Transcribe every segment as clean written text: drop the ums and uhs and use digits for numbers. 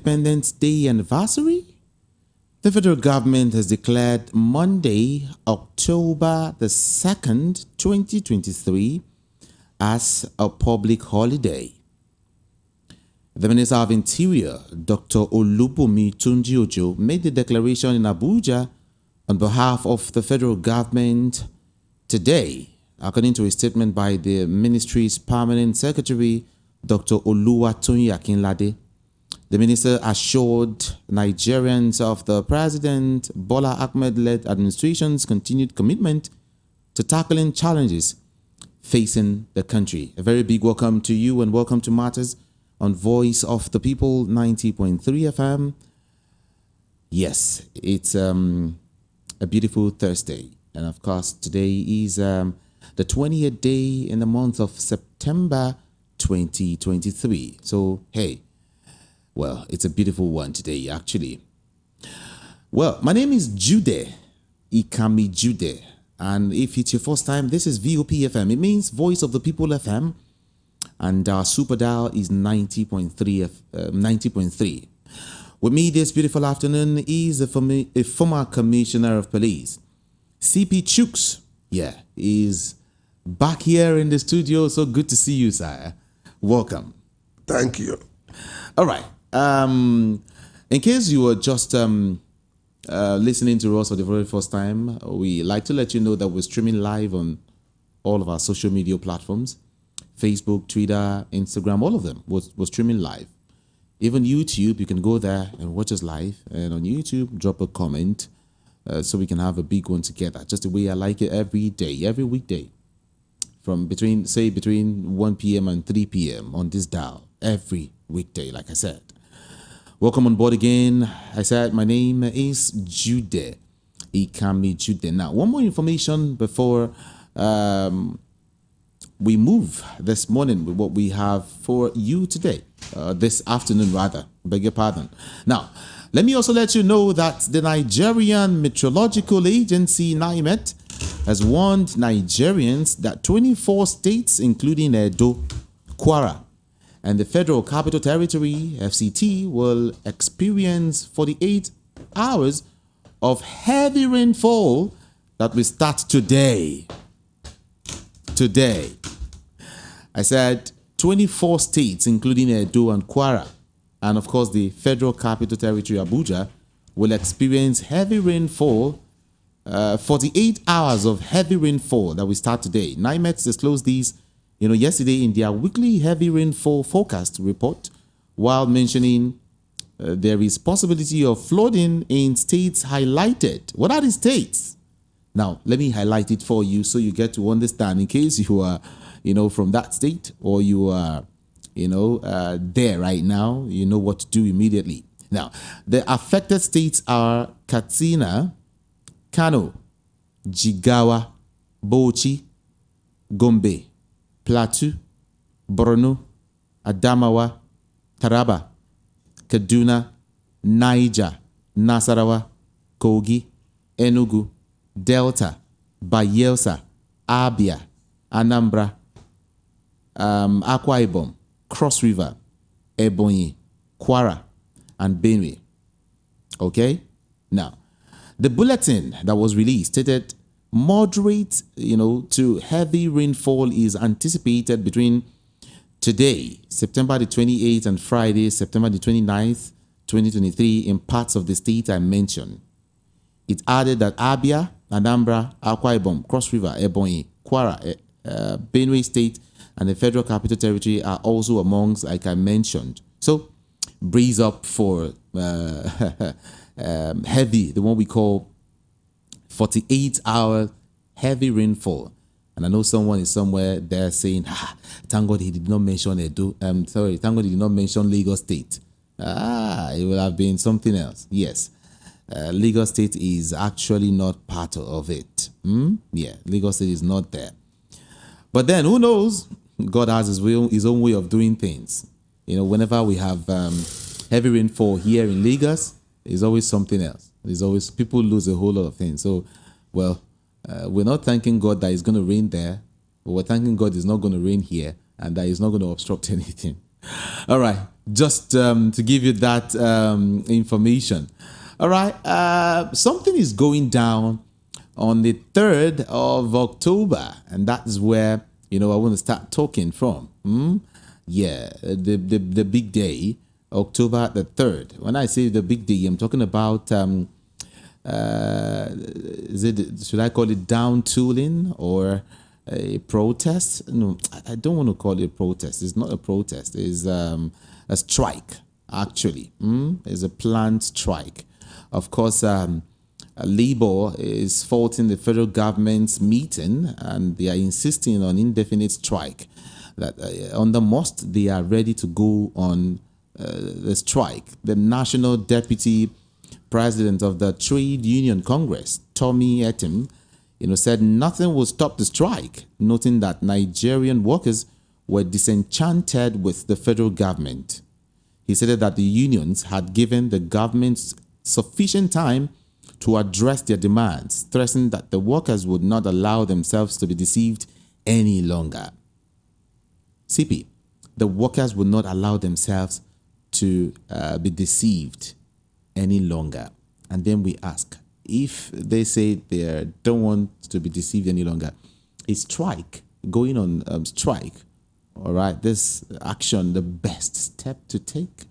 Independence Day anniversary, the federal government has declared Monday, October the 2nd, 2023 as a public holiday. The Minister of Interior, Dr. Olubunmi Tunji-Ojo, made the declaration in Abuja on behalf of the federal government today, according to a statement by the ministry's permanent secretary, Dr. Oluwatoyin Akinlade. The minister assured Nigerians of the President Bola Ahmed-led administration's continued commitment to tackling challenges facing the country. A very big welcome to you and welcome to Matters on Voice of the People 90.3 FM. Yes, it's a beautiful Thursday. And of course, today is the 20th day in the month of September 2023. So, hey, well, it's a beautiful one today, actually. Well, my name is Jude, Ikami Jude. And if it's your first time, this is VOP FM. It means Voice of the People FM. And our super dial is 90.3. With me this beautiful afternoon is a former commissioner of police, CP Chooks. Yeah, is back here in the studio. So good to see you, sir. Welcome. Thank you. All right. In case you were just listening to us for the very first time, we like to let you know that we're streaming live on all of our social media platforms. Facebook, Twitter, Instagram, all of them was streaming live. Even YouTube, you can go there and watch us live. And on YouTube, drop a comment so we can have a big one together. Just the way I like it every day, every weekday. From between 1 p.m. and 3 p.m. on this dial. Every weekday, like I said. Welcome on board again. I said my name is Jude. Ikami Jude. Now, one more information before we move this morning with what we have for you today, this afternoon rather, beg your pardon. Now, let me also let you know that the Nigerian Meteorological Agency, NIMET, has warned Nigerians that 24 states, including Edo, Kwara, and the Federal Capital Territory, FCT, will experience 48 hours of heavy rainfall that will start today. Today. I said 24 states, including Edo and Kwara, and of course the Federal Capital Territory, Abuja, will experience heavy rainfall, 48 hours of heavy rainfall that will start today. NIMET disclosed these, yesterday in their weekly heavy rainfall forecast report, while mentioning there is possibility of flooding in states highlighted. What are the states? Now, let me highlight it for you so you get to understand in case you are, from that state or you are, there right now, you know what to do immediately. Now, the affected states are Katsina, Kano, Jigawa, Bauchi, Gombe, Plateau, Borno, Adamawa, Taraba, Kaduna, Niger, Nasarawa, Kogi, Enugu, Delta, Bayelsa, Abia, Anambra, Akwa Ibom, Cross River, Ebonyi, Kwara, and Benue. Okay? Now, the bulletin that was released stated moderate, to heavy rainfall is anticipated between today, September the 28th, and Friday, September the 29th, 2023, in parts of the state I mentioned. It added that Abia, Anambra, Akwa Ibom, Cross River, Ebonyi, Kwara, Benue State, and the Federal Capital Territory are also amongst, like I mentioned. So, brace up for heavy, the one we call 48-hour heavy rainfall. And I know someone is somewhere there saying, thank God he did not mention Edo. Thank God he did not mention Lagos State. It would have been something else. Yes. Lagos State is actually not part of it. Yeah, Lagos State is not there. But then, who knows? God has his own way of doing things. Whenever we have heavy rainfall here in Lagos, there's always something else. There's always, people lose a whole lot of things. So, well, we're not thanking God that it's going to rain there, but we're thanking God it's not going to rain here and that it's not going to obstruct anything. All right. Just to give you that information. All right. Something is going down on the 3rd of October, and that's where, I want to start talking from. Yeah, the big day, October the 3rd. When I say the big day, I'm talking about, should I call it down tooling or a protest? No, I don't want to call it a protest. It's not a protest. It's a strike, actually. It's a planned strike. Of course, Labour is faulting the federal government's meeting, and they are insisting on indefinite strike. That under most, they are ready to go on the strike. The National Deputy President of the Trade Union Congress, Tommy Etim, said nothing will stop the strike, noting that Nigerian workers were disenchanted with the federal government. He said that the unions had given the government sufficient time to address their demands, stressing that the workers would not allow themselves to be deceived any longer. CP, the workers would not allow themselves to be deceived any longer. And then we ask, if they say they don't want to be deceived any longer, is strike, going on strike, all right, this action the best step to take?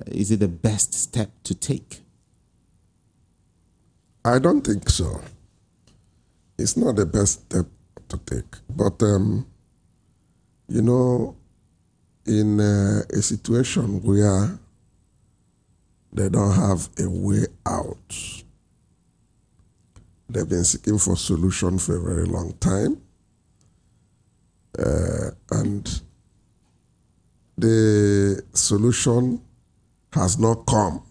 Is it the best step to take? I don't think so. It's not the best step to take. But, in a situation where they don't have a way out, they've been seeking for solution for a very long time. And the solution has not come.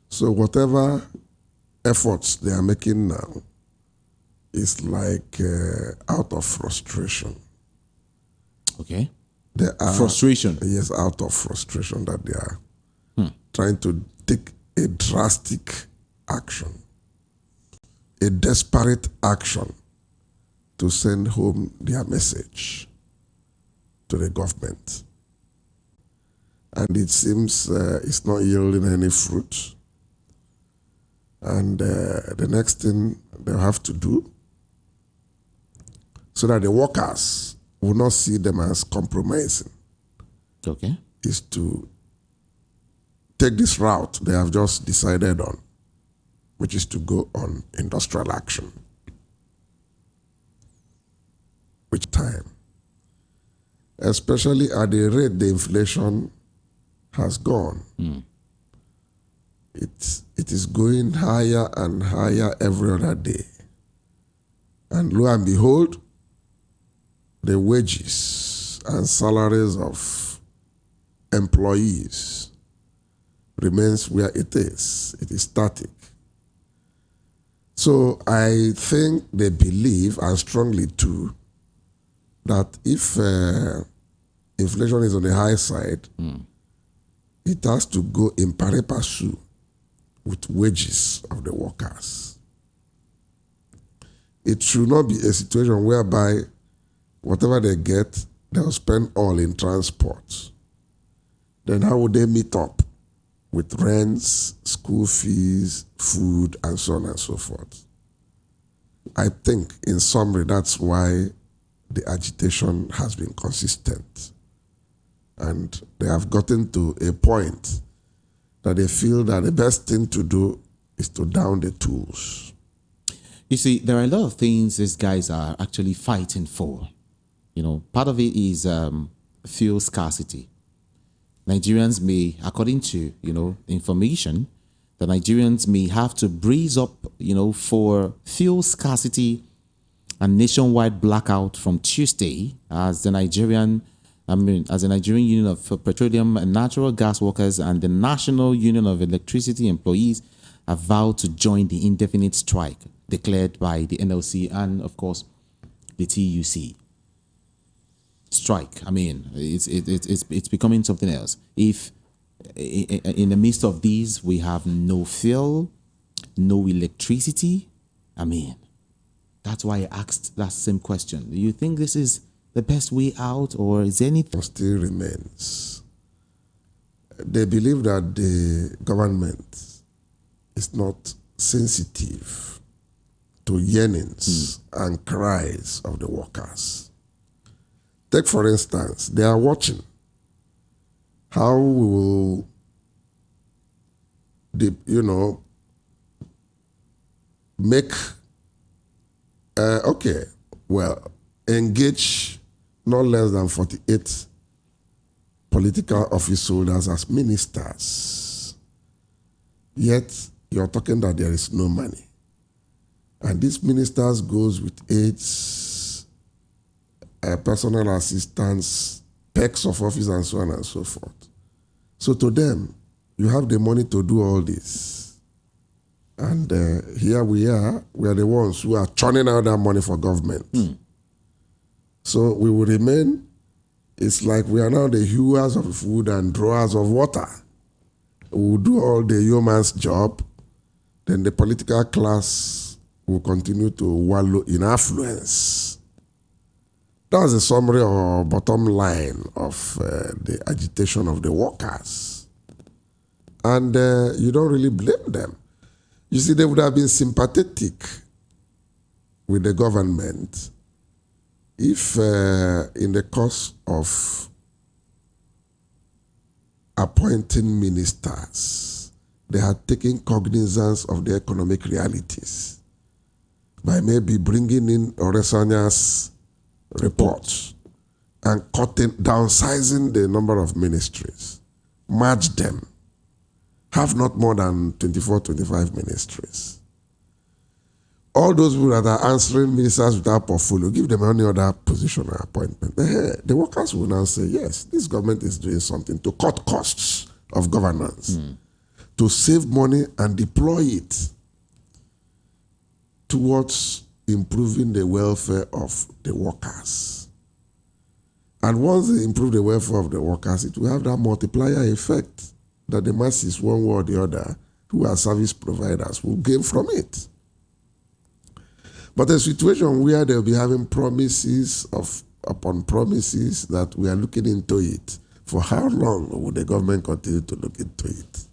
So whatever efforts they are making now is like out of frustration. Okay. They are, frustration. Yes, out of frustration that they are trying to take a drastic action, a desperate action to send home their message to the government. And it seems it's not yielding any fruit. And the next thing they'll have to do, so that the workers will not see them as compromising, okay, is to take this route they have just decided on, which is to go on industrial action. Which time, especially at the rate the inflation has gone, it is going higher and higher every other day. And lo and behold, the wages and salaries of employees remains where it is. It is static. So I think they believe, and strongly too, that if inflation is on the high side, it has to go in pari passu with wages of the workers. It should not be a situation whereby whatever they get, they'll spend all in transport. Then how would they meet up with rents, school fees, food, and so on and so forth? I think, in summary, that's why the agitation has been consistent. And they have gotten to a point that they feel that the best thing to do is to down the tools. You see, there are a lot of things these guys are actually fighting for. Part of it is fuel scarcity. Nigerians may, according to, information, the Nigerians may have to brace up, for fuel scarcity and nationwide blackout from Tuesday as the Nigerian Union of Petroleum and Natural Gas Workers and the National Union of Electricity Employees have vowed to join the indefinite strike declared by the NLC and, of course, the TUC. Strike, it's becoming something else. If in the midst of these we have no fuel, no electricity, that's why I asked that same question. Do you think this is the the best way out, or is there anything? Still remains. They believe that the government is not sensitive to yearnings and cries of the workers. Take, for instance, they are watching how we will, make, engage not less than 48 political office holders as ministers. Yet, you're talking that there is no money. And these ministers goes with aides, personal assistants, perks of office, and so on and so forth. So to them, you have the money to do all this. And here we are the ones who are churning out that money for government. So we will remain, it's like we are now the hewers of food and drawers of water. We will do all the yeoman's job, then the political class will continue to wallow in affluence. That's a summary or bottom line of the agitation of the workers. And you don't really blame them. You see, they would have been sympathetic with the government if in the course of appointing ministers, they had taken cognizance of the economic realities by maybe bringing in Oresania's reports and downsizing the number of ministries, merge them, have not more than 24, 25 ministries. All those people that are answering ministers without portfolio, give them any other position or appointment. The workers will now say, yes, this government is doing something to cut costs of governance, to save money and deploy it towards improving the welfare of the workers. And once they improve the welfare of the workers, it will have that multiplier effect that the masses, one way or the other, who are service providers, will gain from it. But a situation where they'll be having promises upon promises that we are looking into it, for how long will the government continue to look into it?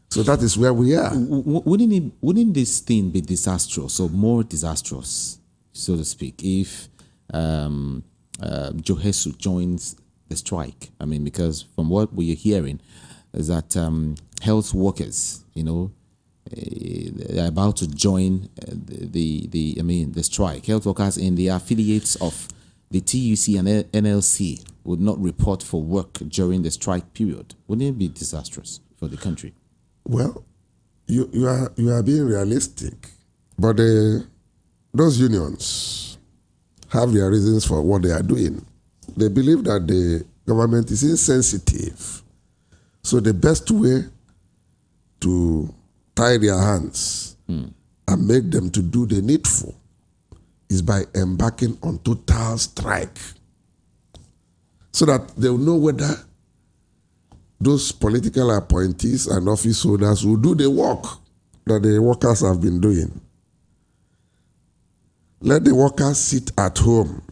So that is where we are. Wouldn't this thing be disastrous, or more disastrous, so to speak, if Johesu joins the strike? I mean, because from what we are hearing is that health workers, they're about to join the strike. Health workers and the affiliates of the TUC and NLC would not report for work during the strike period. Wouldn't it be disastrous for the country? Well, you are being realistic, but those unions have their reasons for what they are doing. They believe that the government is insensitive. So the best way to tie their hands and make them to do the needful is by embarking on total strike, so that they will know whether those political appointees and office holders will do the work that the workers have been doing. Let the workers sit at home.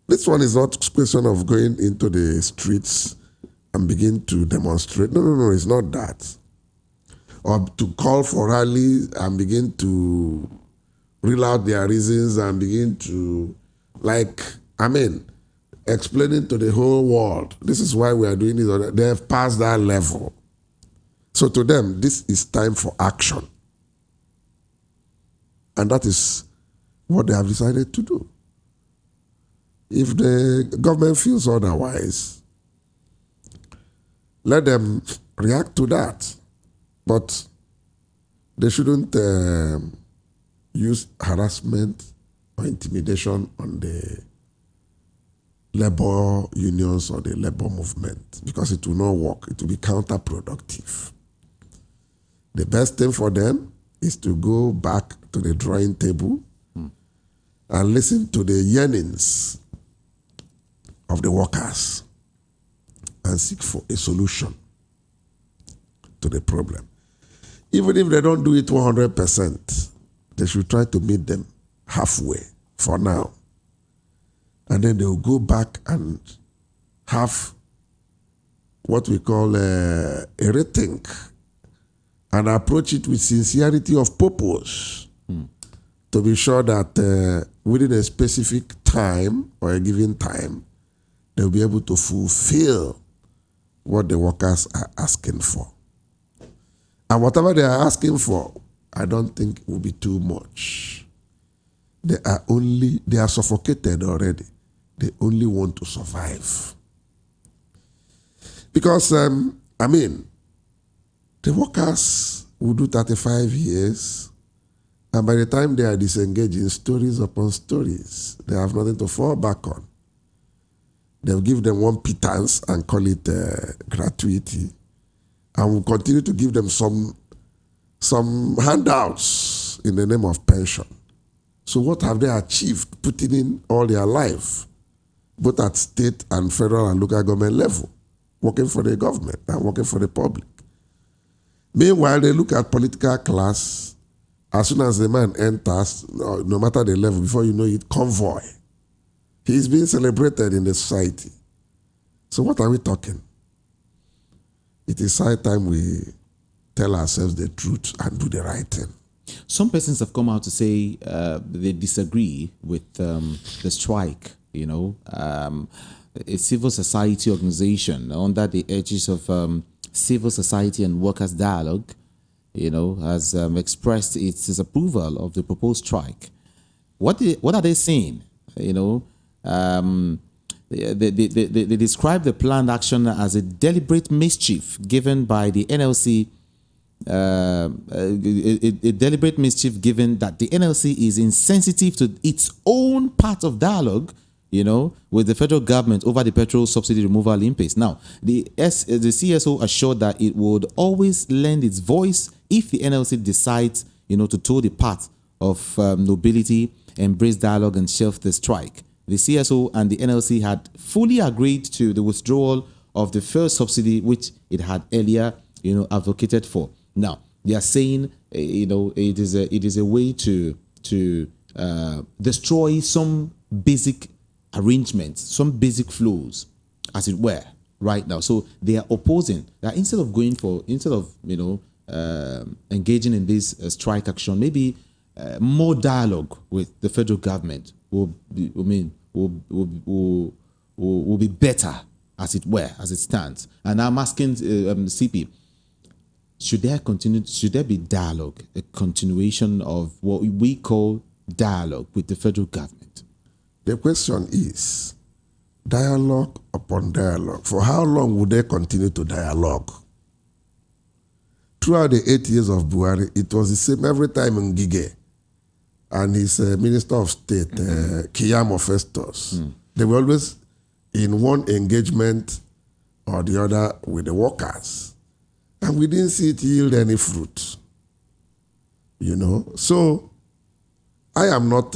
This one is not a question of going into the streets and begin to demonstrate. No, it's not that. Or to call for rallies and begin to reel out their reasons and begin to, explaining to the whole world, this is why we are doing this. They have passed that level. So to them, this is time for action. And that is what they have decided to do. If the government feels otherwise, let them react to that. But they shouldn't use harassment or intimidation on the labor unions or the labor movement, because it will not work. It will be counterproductive. The best thing for them is to go back to the drawing table and listen to the yearnings of the workers and seek for a solution to the problem. Even if they don't do it 100%, they should try to meet them halfway for now. and then they will go back and have what we call a rethink and approach it with sincerity of purpose to be sure that within a specific time or a given time, they'll be able to fulfill what the workers are asking for. And whatever they are asking for, I don't think it will be too much. They are suffocated already. They only want to survive. Because, the workers will do 35 years, and by the time they are disengaged in stories upon stories, they have nothing to fall back on. They'll give them one pittance and call it gratuity, and will continue to give them some handouts in the name of pension. So what have they achieved putting in all their life, both at state and federal and local government level, working for the government and working for the public? Meanwhile, they look at political class. As soon as the man enters, no matter the level, before you know it, convoy. He is being celebrated in the society. So what are we talking? It is high time we tell ourselves the truth and do the right thing. Some persons have come out to say they disagree with the strike, a civil society organization under the edges of civil society and workers' dialogue, has expressed its disapproval of the proposed strike. What are they saying? They describe the planned action as a deliberate mischief given by the NLC. A deliberate mischief given that the NLC is insensitive to its own part of dialogue, with the federal government over the petrol subsidy removal impasse. Now, the CSO assured that it would always lend its voice if the NLC decides, to toe the path of nobility, embrace dialogue, and shelf the strike. The CSO and the NLC had fully agreed to the withdrawal of the first subsidy, which it had earlier, advocated for. Now, they are saying, it is a way to destroy some basic arrangements, some basic flows, as it were, right now. So they are opposing that instead of engaging in this strike action, maybe more dialogue with the federal government will be better, as it were, as it stands. And I'm asking CP, should there be dialogue, a continuation of what we call dialogue with the federal government? The question is, dialogue upon dialogue. For how long would they continue to dialogue? Throughout the 8 years of Buhari, it was the same every time in Ngige and his Minister of State, Keyamo Festus. They were always in one engagement or the other with the workers. And we didn't see it yield any fruit. So I am not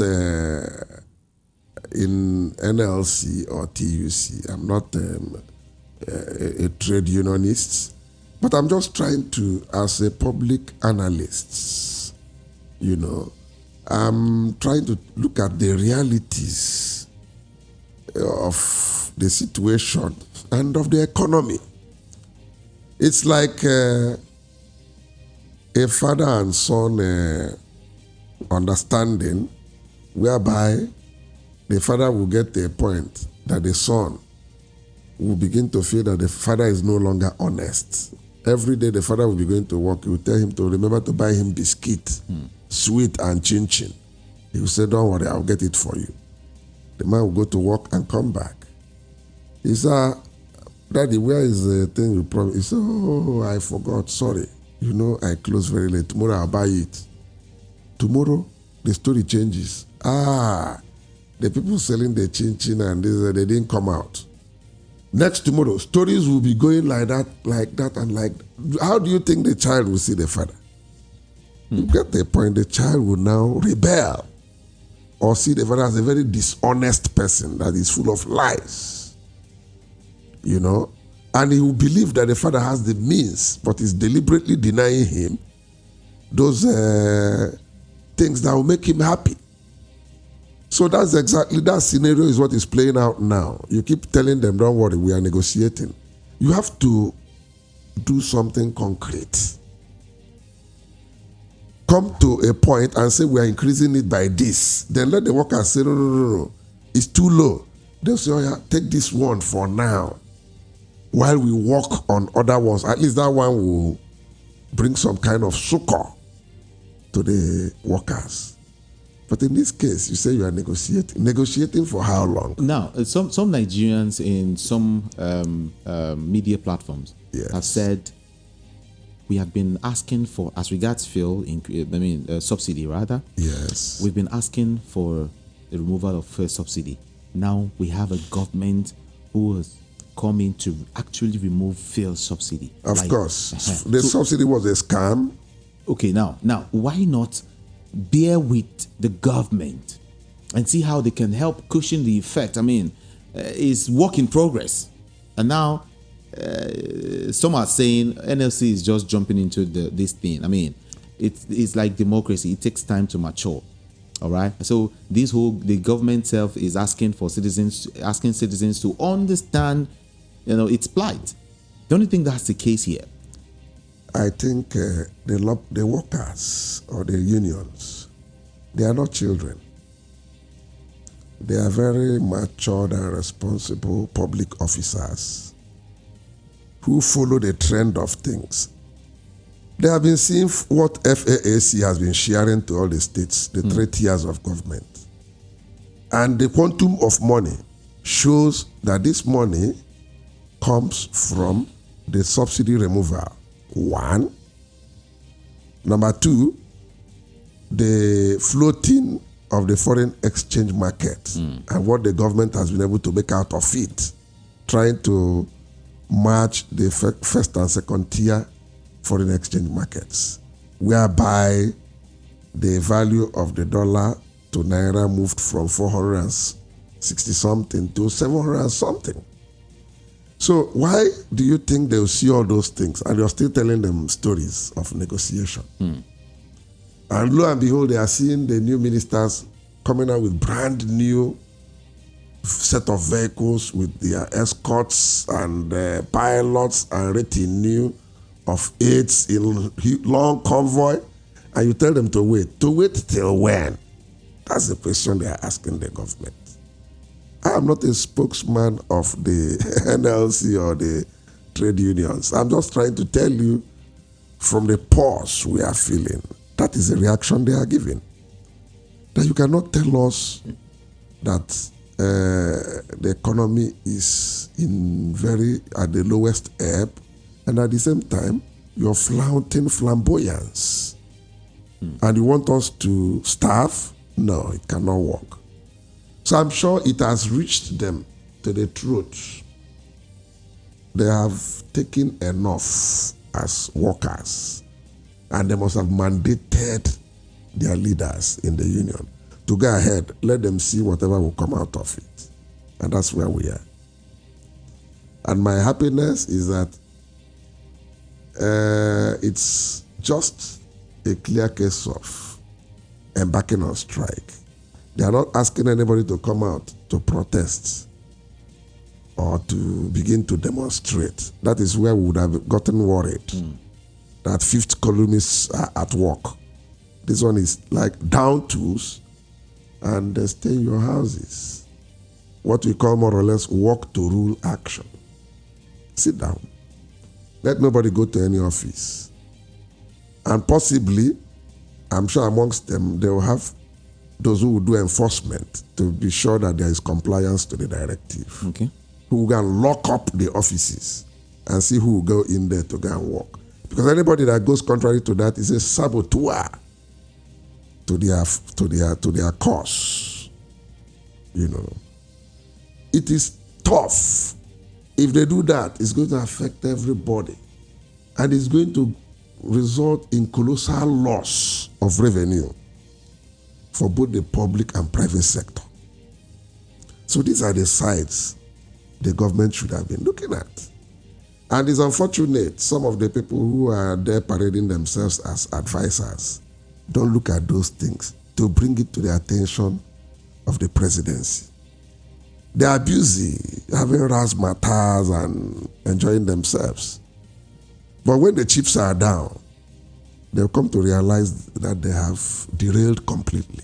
in NLC or TUC. I'm not a trade unionist, but I'm just trying to, as a public analyst, I'm trying to look at the realities of the situation and of the economy. It's like a father and son understanding whereby the father will get to a point that the son will begin to feel that the father is no longer honest. Every day the father will be going to work. He will tell him to remember to buy him biscuit, sweet and chin-chin. He will say, don't worry, I'll get it for you. The man will go to work and come back. He said, Daddy, where is the thing you promised? He said, oh, I forgot, sorry. I close very late. Tomorrow I'll buy it. Tomorrow, the story changes. The people selling the chin-chin and this, they didn't come out. Next tomorrow, stories will be going like that, and like that. How do you think the child will see the father? You get the point, the child will now rebel or see the father as a very dishonest person that is full of lies. And he will believe that the father has the means, but is deliberately denying him those things that will make him happy. So that's exactly that scenario is what is playing out now. You keep telling them, don't worry, we are negotiating. You have to do something concrete. Come to a point and say we are increasing it by this. Then let the workers say, no, it's too low. They'll say, oh yeah, take this one for now. While we work on other ones, at least that one will bring some kind of succor to the workers. But in this case, you say you are negotiating. Negotiating for how long? Now, some Nigerians in some media platforms have said we have been asking for, as regards fuel, subsidy rather. Yes. We've been asking for the removal of fuel subsidy. Now we have a government who has come in to actually remove fuel subsidy. Of course. The subsidy was a scam. Okay, now why not bear with the government and see how they can help cushion the effect? I mean, it's work in progress. And now some are saying NLC is just jumping into this thing. I mean, it's like democracy. It takes time to mature. All right. So the government itself is asking citizens to understand, its plight. Don't you think that's the case here? I think the workers or the unions, they are not children. They are very matured and responsible public officers who follow the trend of things. They have been seeing what FAAC has been sharing to all the states, the 3 tiers of government. And the quantum of money shows that this money comes from the subsidy removal. 1. Number 2, the floating of the foreign exchange market and what the government has been able to make out of it, trying to match the first and second tier foreign exchange markets, whereby the value of the dollar to naira moved from 460 something to 700 something. So why do you think they'll see all those things and you're still telling them stories of negotiation? And lo and behold, they are seeing the new ministers coming out with brand new set of vehicles with their escorts and pilots and retinue of aides in long convoy, and you tell them to wait. To wait till when? That's the question they are asking the government. I am not a spokesman of the NLC or the trade unions. I'm just trying to tell you from the pause we are feeling. That is the reaction they are giving. That you cannot tell us that the economy is at the lowest ebb, and at the same time, you're flaunting flamboyance. And you want us to starve? No, it cannot work. So I'm sure it has reached them to the truth. They have taken enough as workers, and they must have mandated their leaders in the union to go ahead, let them see whatever will come out of it. And that's where we are. And my happiness is that it's just a clear case of embarking on strike. They are not asking anybody to come out to protest or to begin to demonstrate. That is where we would have gotten worried that fifth columnists are at work. This one is like down tools and stay in your houses. What we call more or less work to rule action. Sit down. Let nobody go to any office. And possibly, I'm sure amongst them, they will have those who will do enforcement to be sure that there is compliance to the directive. Okay. Who will go and lock up the offices and see who will go in there to go and work. Because anybody that goes contrary to that is a saboteur to their cause. It is tough. If they do that, it's going to affect everybody. And it's going to result in colossal loss of revenue for both the public and private sector. So these are the sides the government should have been looking at. And it's unfortunate some of the people who are there parading themselves as advisors don't look at those things to bring it to the attention of the presidency. They are busy having razzmatazz and enjoying themselves. But when the chips are down, they'll come to realize that they have derailed completely.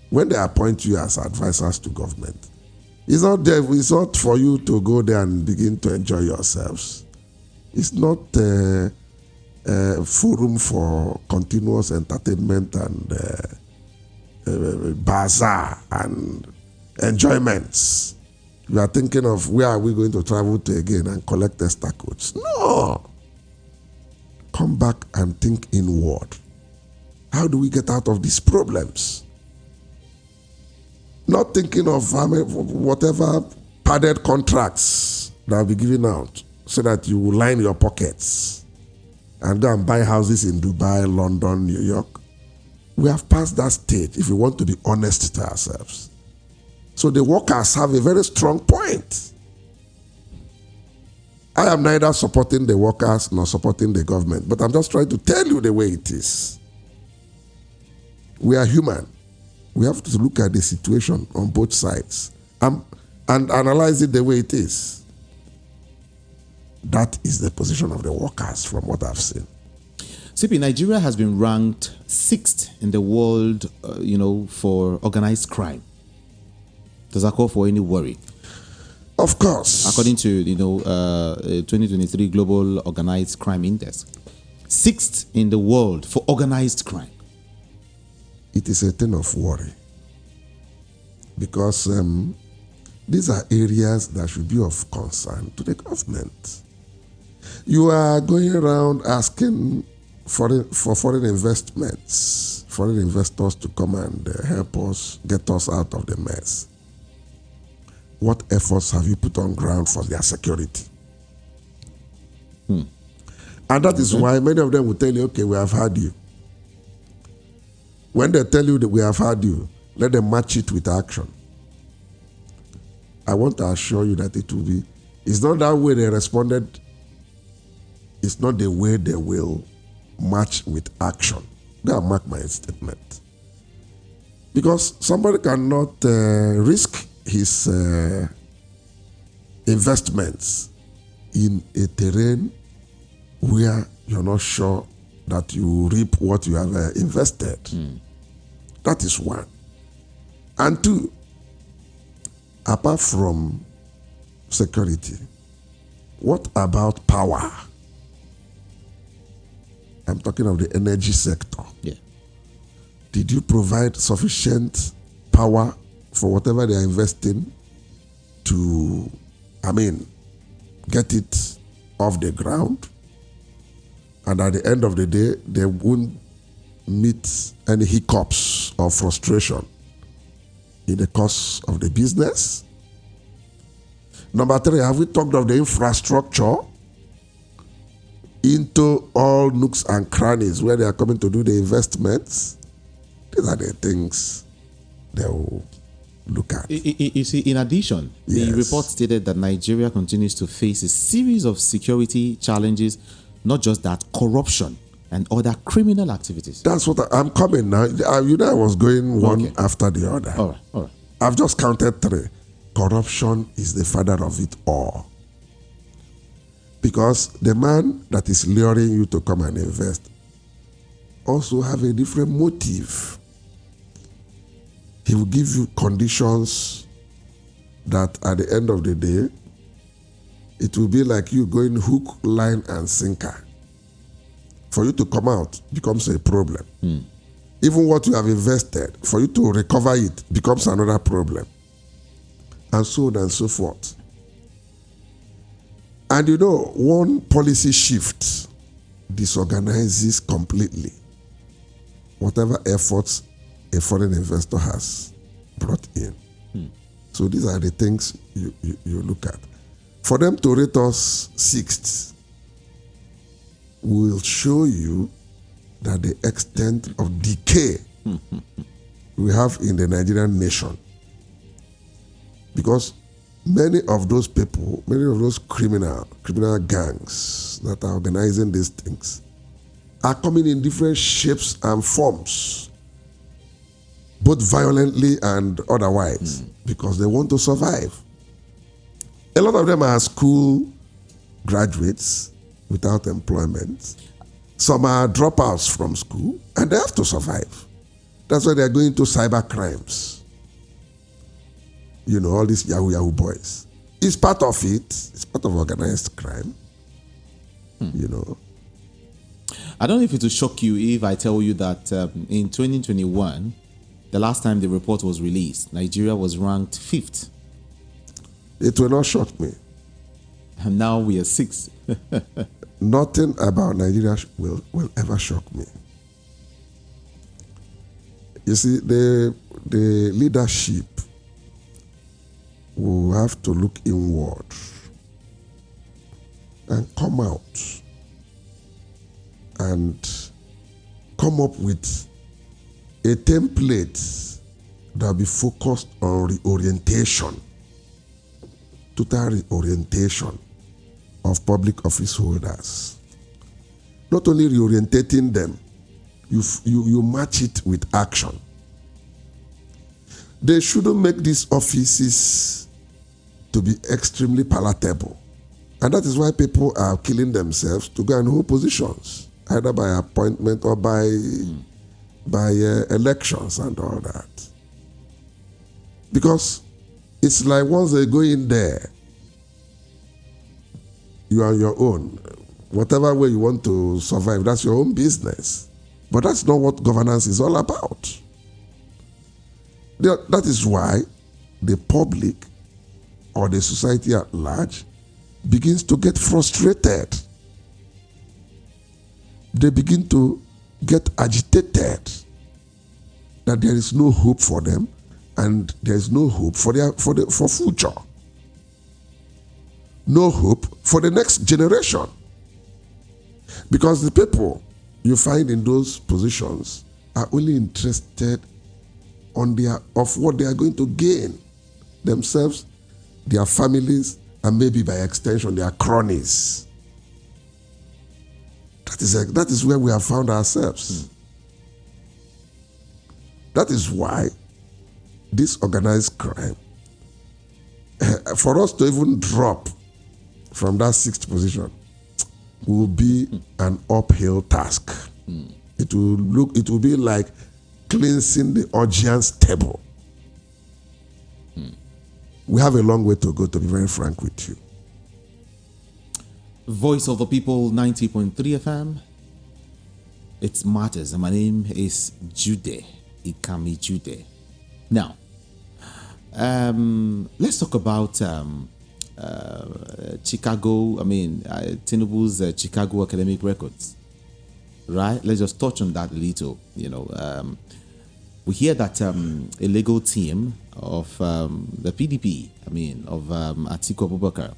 When they appoint you as advisors to government, it's not for you to go there and begin to enjoy yourselves. It's not a forum for continuous entertainment and bazaar and enjoyments. You are thinking of where are we going to travel to again and collect extra codes. No. Come back and think inward. How do we get out of these problems? Not thinking of whatever padded contracts that will be given out so that you will line your pockets and go and buy houses in Dubai, London, New York. We have passed that stage if we want to be honest to ourselves. So the workers have a very strong point. I am neither supporting the workers nor supporting the government, but I'm just trying to tell you the way it is. We are human. We have to look at the situation on both sides and analyze it the way it is. That is the position of the workers from what I've seen. CP, Nigeria has been ranked 6th in the world, for organized crime. Does that call for any worry? Of course. According to, 2023 Global Organized Crime Index. 6th in the world for organized crime. It is a thing of worry. Because these are areas that should be of concern to the government. You are going around asking for foreign investments, foreign investors to come and help us, get us out of the mess. What efforts have you put on ground for their security? And that is why many of them will tell you, okay, we have heard you. When they tell you that we have heard you, let them match it with action. I want to assure you that it will be, it's not that way they responded, it's not the way they will match with action. Go and mark my statement. Because somebody cannot risk his investments in a terrain where you're not sure that you reap what you have invested. That is one. And two, apart from security, what about power? I'm talking of the energy sector. Yeah. Did you provide sufficient power for whatever they are investing to, get it off the ground? And at the end of the day, they won't meet any hiccups or frustration in the course of the business. Number three, have we talked of the infrastructure into all nooks and crannies where they are coming to do the investments? These are the things they will look at. You see, in addition, Yes. the report stated that Nigeria continues to face a series of security challenges, not just that, corruption and other criminal activities. That's what I'm coming now. I was going one after the other. All right. I've just counted 3. Corruption is the father of it all. Because the man that is luring you to come and invest also have a different motive. He will give you conditions that at the end of the day, it will be like you going hook, line, and sinker. For you to come out becomes a problem. Even what you have invested, for you to recover it becomes another problem. And so on and so forth. And one policy shift disorganizes completely whatever efforts a foreign investor has brought in. So these are the things you look at. For them to rate us 6th will show you that the extent of decay we have in the Nigerian nation. Because many of those people, many of those criminal gangs that are organizing these things are coming in different shapes and forms. both violently and otherwise, because they want to survive. A lot of them are school graduates without employment. Some are dropouts from school, and they have to survive. That's why they're going to cyber crimes. You know, all these Yahoo boys. It's part of it. It's part of organized crime. You know. I don't know if it will shock you if I tell you that in 2021, the last time the report was released, Nigeria was ranked 5th. It will not shock me. And now we are 6th. Nothing about Nigeria will ever shock me. You see, the leadership will have to look inward and come out and come up with a template that will be focused on reorientation, total reorientation of public office holders. Not only reorientating them, you match it with action. They shouldn't make these offices to be extremely palatable. And that is why people are killing themselves to go and hold positions, either by appointment or by elections and all that. Because it's like once they go in there, you are on your own. Whatever way you want to survive, that's your own business. But that's not what governance is all about. That is why the public or the society at large begins to get frustrated. They begin to get agitated that there is no hope for them and there is no hope for future. No hope for the next generation. Because the people you find in those positions are only interested of what they are going to gain themselves, their families, and maybe by extension their cronies. That is where we have found ourselves. That is why this organized crime, for us to even drop from that 6th position, will be an uphill task. It will be like cleansing the audience table. We have a long way to go, to be very frank with you. Voice of the People, 90.3 FM. It matters. My name is Jude Ikami Jude. Now, let's talk about Chicago. Tinubu's Chicago academic records. Right? Let's just touch on that a little. We hear that a legal team of the PDP, of Atiku Abubakar,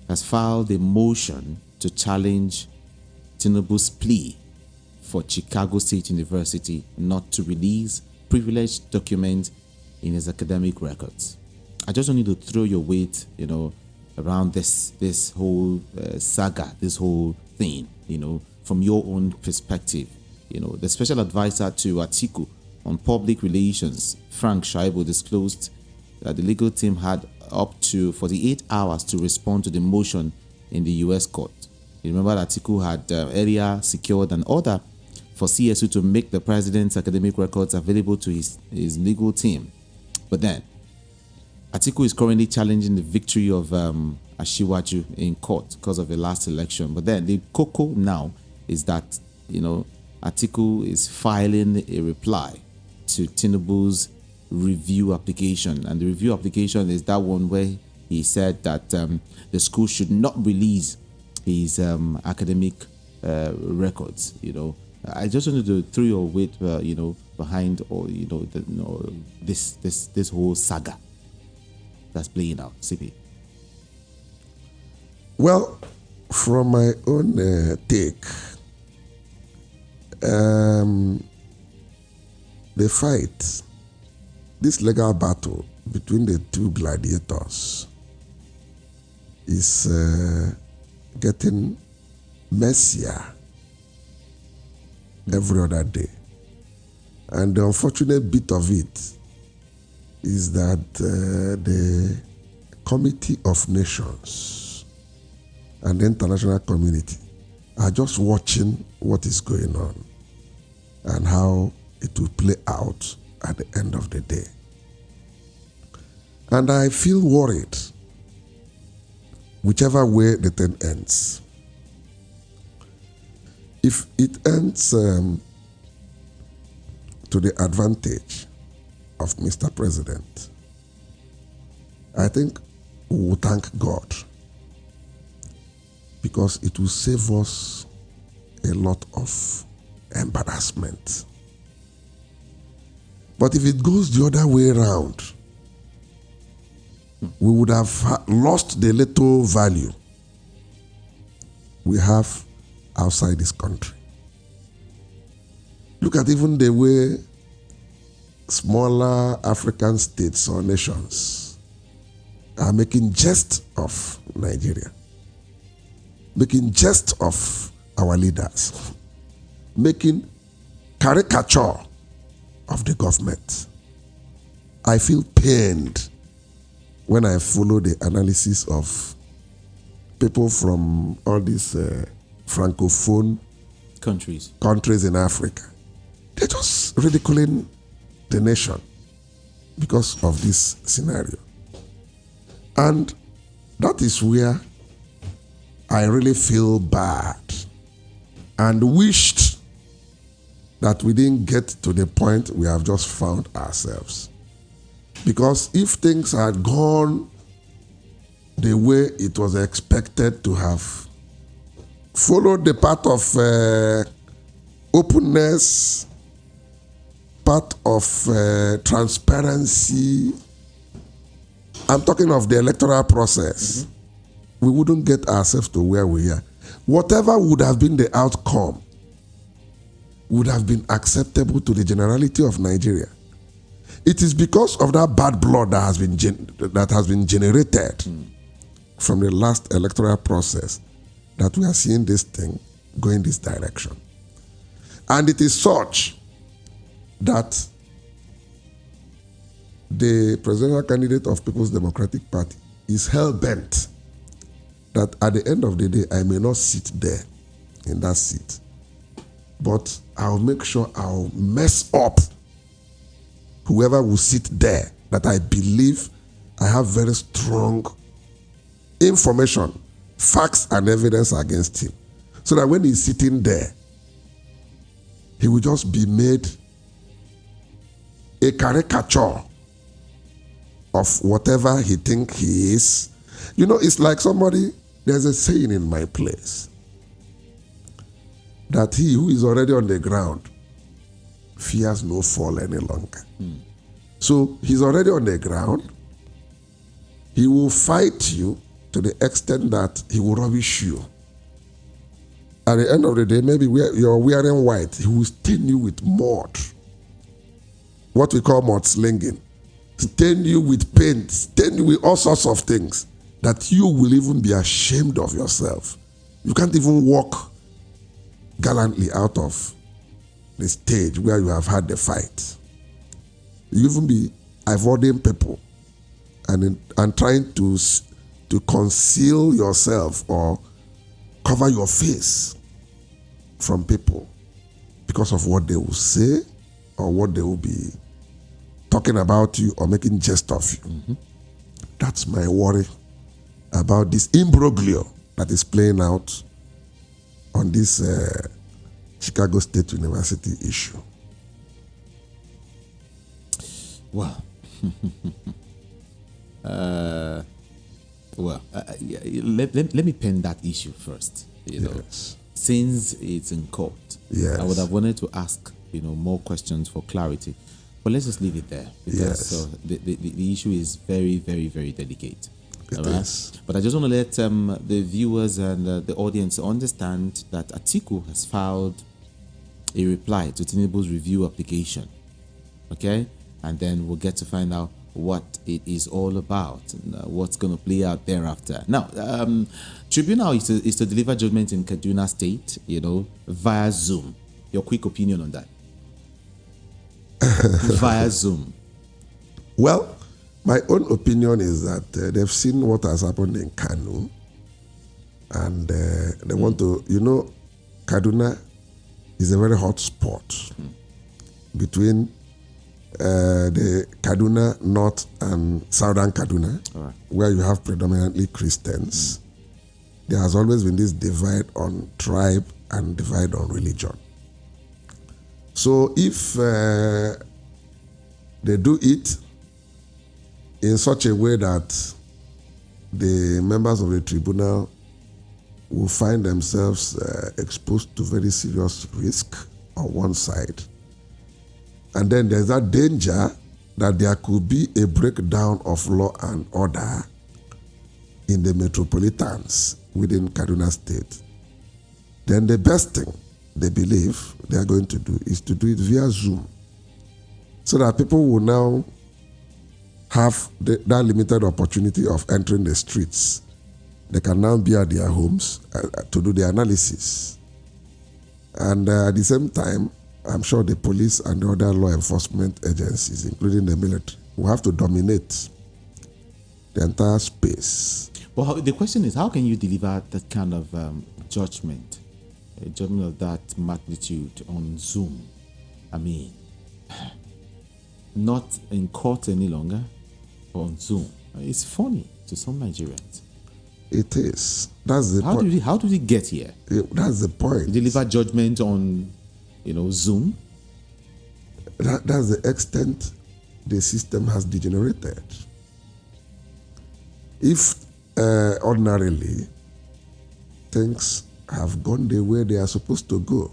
has filed a motion to challenge Tinubu's plea for Chicago State University not to release privileged documents in his academic records. I just want you to throw your weight, around this whole saga, this whole thing, from your own perspective. The special advisor to Atiku on public relations, Frank Shaibu, disclosed that the legal team had up to 48 hours to respond to the motion in the U.S. court. You remember that Atiku had earlier secured an order for CSU to make the president's academic records available to his legal team. But then, Atiku is currently challenging the victory of Ashiwaju in court because of the last election. But then, the cocoa now is that, Atiku is filing a reply to Tinubu's review application. And the review application is that one where he said that the school should not release his academic records. I just wanted to throw your weight, behind all, this whole saga that's playing out. CP. Well, from my own take, the fight, this legal battle between the two gladiators is getting messier every other day. And the unfortunate bit of it is that the Committee of Nations and the international community are just watching what is going on and how it will play out at the end of the day. And I feel worried whichever way the thing ends. If it ends to the advantage of Mr. President, I think we will thank God, because it will save us a lot of embarrassment. But if it goes the other way around, we would have lost the little value we have outside this country. Look at even the way smaller African states or nations are making jest of Nigeria, making jest of our leaders, making caricature of the government. I feel pained when I follow the analysis of people from all these francophone countries in Africa. They're just ridiculing the nation because of this scenario. And that is where I really feel bad and wished that we didn't get to the point we have just found ourselves. Because if things had gone the way it was expected to have, followed the path of openness, part of transparency, I'm talking of the electoral process, we wouldn't get ourselves to where we are. Whatever would have been the outcome would have been acceptable to the generality of Nigeria. It is because of that bad blood that has been generated from the last electoral process that we are seeing this thing go in this direction. And it is such that the presidential candidate of People's Democratic Party is hell-bent that at the end of the day, I may not sit there in that seat, but I'll make sure I'll mess up whoever will sit there that I believe I have very strong information, facts and evidence against him. So that when he's sitting there, he will just be made a caricature of whatever he thinks he is. You know, it's like somebody, there's a saying in my place that he who is already on the ground fears no fall any longer. So he's already on the ground. He will fight you to the extent that he will rubbish you. At the end of the day, maybe you're wearing white, he will stain you with mud. What we call mudslinging. Stain you with paint, stain you with all sorts of things that you will even be ashamed of yourself. You can't even walk gallantly out of the stage where you have had the fight. You even be avoiding people and trying to conceal yourself or cover your face from people because of what they will say or what they will be talking about you or making jest of you. That's my worry about this imbroglio that is playing out on this Chicago State University issue. Well, let me pen that issue first. You know, since it's in court, I would have wanted to ask more questions for clarity, but let's just leave it there because the issue is very, very, very delicate. It is. But I just want to let the viewers and the audience understand that Atiku has filed a reply to Tinubu's review application. Okay? And then we'll get to find out what it is all about and what's going to play out thereafter. Now, tribunal is to deliver judgment in Kaduna State, via Zoom. Your quick opinion on that? via Zoom? Well, my own opinion is that they've seen what has happened in Kanu, and they want to, Kaduna is a very hot spot between the Kaduna North and Southern Kaduna, where you have predominantly Christians. There has always been this divide on tribe and divide on religion. So if they do it in such a way that the members of the tribunal will find themselves exposed to very serious risk on one side, and then there's that danger that there could be a breakdown of law and order in the metropolitans within Kaduna State, then the best thing they believe they are going to do is to do it via Zoom, so that people will now have that limited opportunity of entering the streets. They can now be at their homes to do the analysis. And at the same time, I'm sure the police and the other law enforcement agencies, including the military, will have to dominate the entire space. Well, the question is, how can you deliver that kind of judgment, a judgment of that magnitude on Zoom? I mean, not in court any longer, but on Zoom. It's funny to some Nigerians. It is. That's the point. How did it get here? That's the point. Deliver judgment on, Zoom? That's the extent the system has degenerated. If ordinarily things have gone the way they are supposed to go,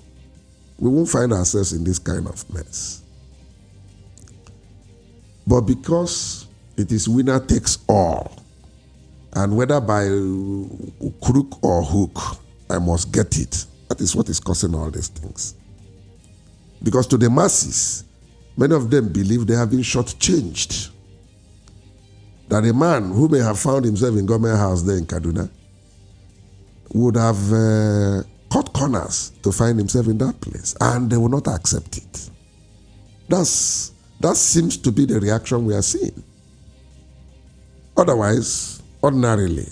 we won't find ourselves in this kind of mess. But because it is winner takes all, and whether by crook or hook, I must get it. That is what is causing all these things. Because to the masses, many of them believe they have been shortchanged. That a man who may have found himself in government house there in Kaduna would have cut corners to find himself in that place, and they will not accept it. That seems to be the reaction we are seeing. Otherwise, ordinarily,